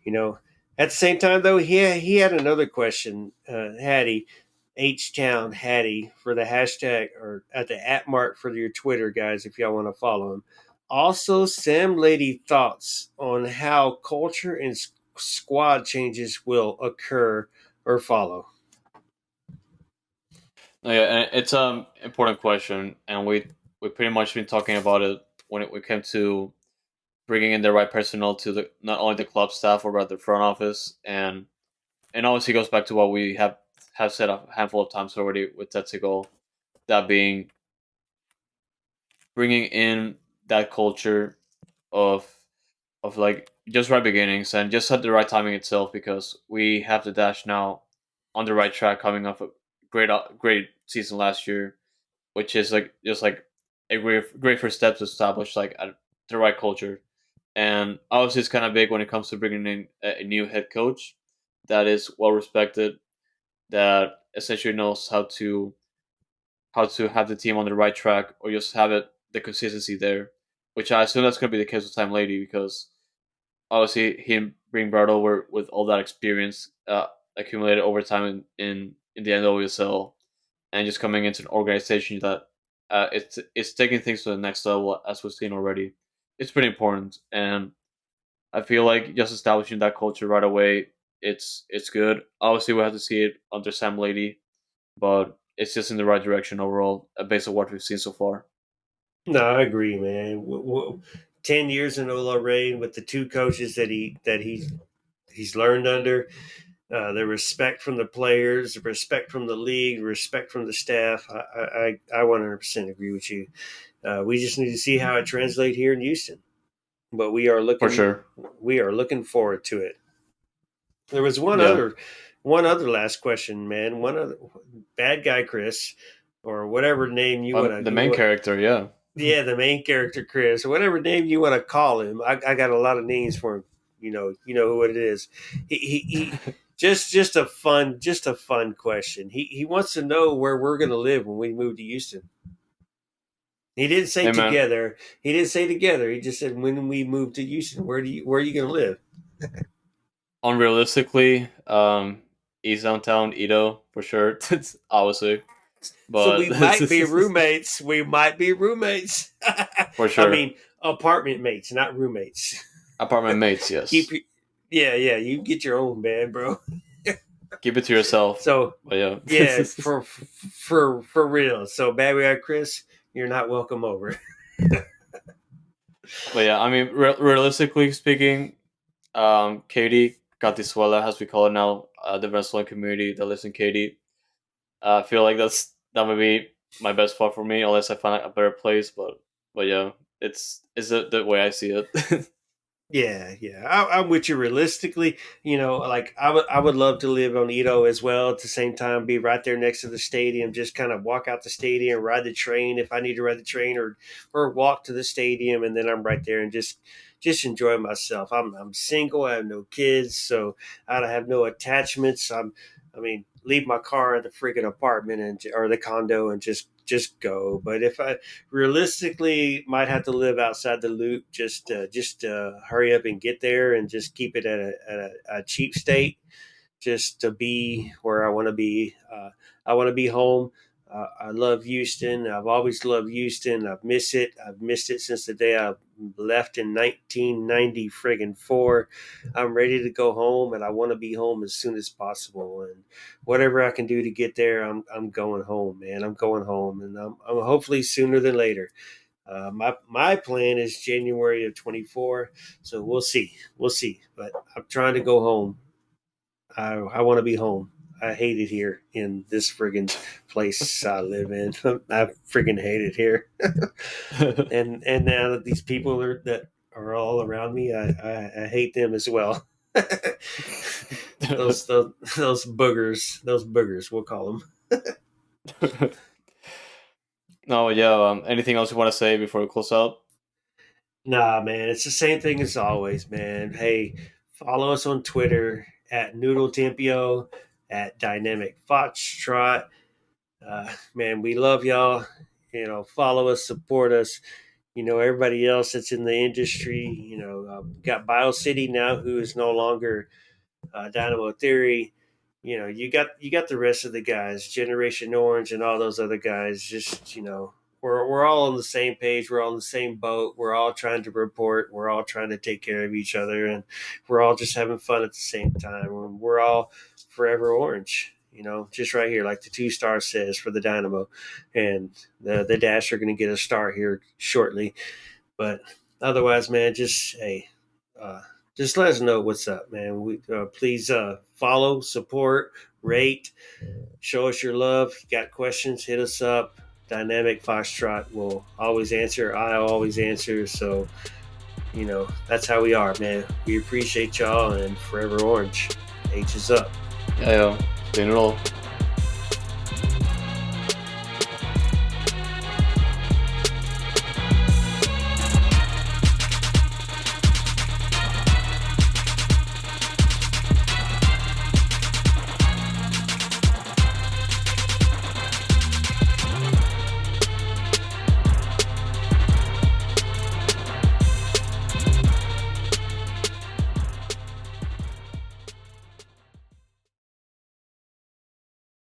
you know, at the same time, though, he had another question, Hattie, H Town Hattie, for the hashtag or at the at mark for your Twitter, guys, if y'all want to follow him. Also, Sam Lady thoughts on how culture and squad changes will occur or follow. No, yeah, and it's important question, and we pretty much been talking about it when it came to bringing in the right personnel to the not only the club staff or about the front office, and obviously goes back to what we have said a handful of times already with Tetsugo, that being bringing in that culture of like just right beginnings and just at the right timing itself because we have the Dash now on the right track coming off a great season last year, which is like just like a great first step to establish like the right culture. And obviously, it's kind of big when it comes to bringing in a new head coach that is well respected, that essentially knows how to have the team on the right track or just have it the consistency there. Which I assume that's going to be the case with Time Lady because obviously him being brought over with all that experience accumulated over time in the NWSL and just coming into an organization that it's taking things to the next level as we've seen already. It's pretty important, and I feel like just establishing that culture right away, it's good. Obviously, we have to see it under Sam Lady, but it's just in the right direction overall, based on what we've seen so far. No, I agree, man. 10 years in Ola Rain with the two coaches that he's learned under, the respect from the players, the respect from the league, respect from the staff. I 100% agree with you. We just need to see how it translates here in Houston, but For sure. we are looking forward to it. There was Yeah. one other last question, man. One other bad guy, Chris, or whatever name you want The to. main character, yeah. Yeah, the main character, Chris, or whatever name you want to call him. I got a lot of names for him. You know who it is. He just a fun question. He wants to know where we're going to live when we move to Houston. He didn't say Hey man, together. He didn't say together. He just said when we move to Houston, where are you going to live? unrealistically, East Downtown, Edo for sure. It's obviously, So but we might be roommates. We might be roommates. for I sure, mean, apartment mates, not roommates. apartment mates, Keep yes. your, yeah. You get your own bed, bro. Keep it to yourself. So But yeah. yeah, for real. So bad guy Chris, you're not welcome over. But yeah, I mean, realistically speaking, Katie Catisuela, as we call it now, the Venezuelan community that lives in Katy. I feel like that would be my best spot for me, unless I find a better place. But yeah, it's the way I see it. Yeah. I'm with you. Realistically, like I would love to live on Edo as well. At the same time, be right there next to the stadium. Just kind of walk out the stadium, ride the train if I need to ride the train, or walk to the stadium, and then I'm right there and just enjoy myself. I'm single. I have no kids, so I have no attachments. I mean, leave my car at the freaking apartment or the condo and just go. But if I realistically might have to live outside the loop, just hurry up and get there and just keep it at a cheap state, just to be where I want to be. I want to be home. I love Houston. I've always loved Houston. I've missed it. I've missed it since the day I left in 1990 friggin' four. I'm ready to go home, and I want to be home as soon as possible. And whatever I can do to get there, I'm going home, man. I'm going home, and I'm hopefully sooner than later. My plan is January of 24, so we'll see. We'll see. But I'm trying to go home. I want to be home. I hate it here in this friggin' place I live in. I friggin' hate it here. And now that these people that are all around me, I hate them as well. Those boogers, we'll call them. No, yeah. Anything else you want to say before we close out? Nah, man, it's the same thing as always, man. Hey, follow us on Twitter at Noodle Tempio, at Dynamic Foxtrot. Man, we love y'all. Follow us, support us. Everybody else that's in the industry. Got BioCity now, who is no longer Dynamo Theory. You got the rest of the guys, Generation Orange, and all those other guys. Just we're all on the same page. We're all in the same boat. We're all trying to report. We're all trying to take care of each other, and we're all just having fun at the same time. And we're all forever orange. Just right here, like the 2 star says for the Dynamo, and the Dash are going to get a star here shortly. But otherwise, man, uh, just let us know what's up, man. We please follow, support, rate, show us your love. You got questions, hit us up. Dynamic Foxtrot will always answer. I always answer. So that's how we are, man. We appreciate y'all, and forever orange. H is up. Yeah, yeah. Stay in it all.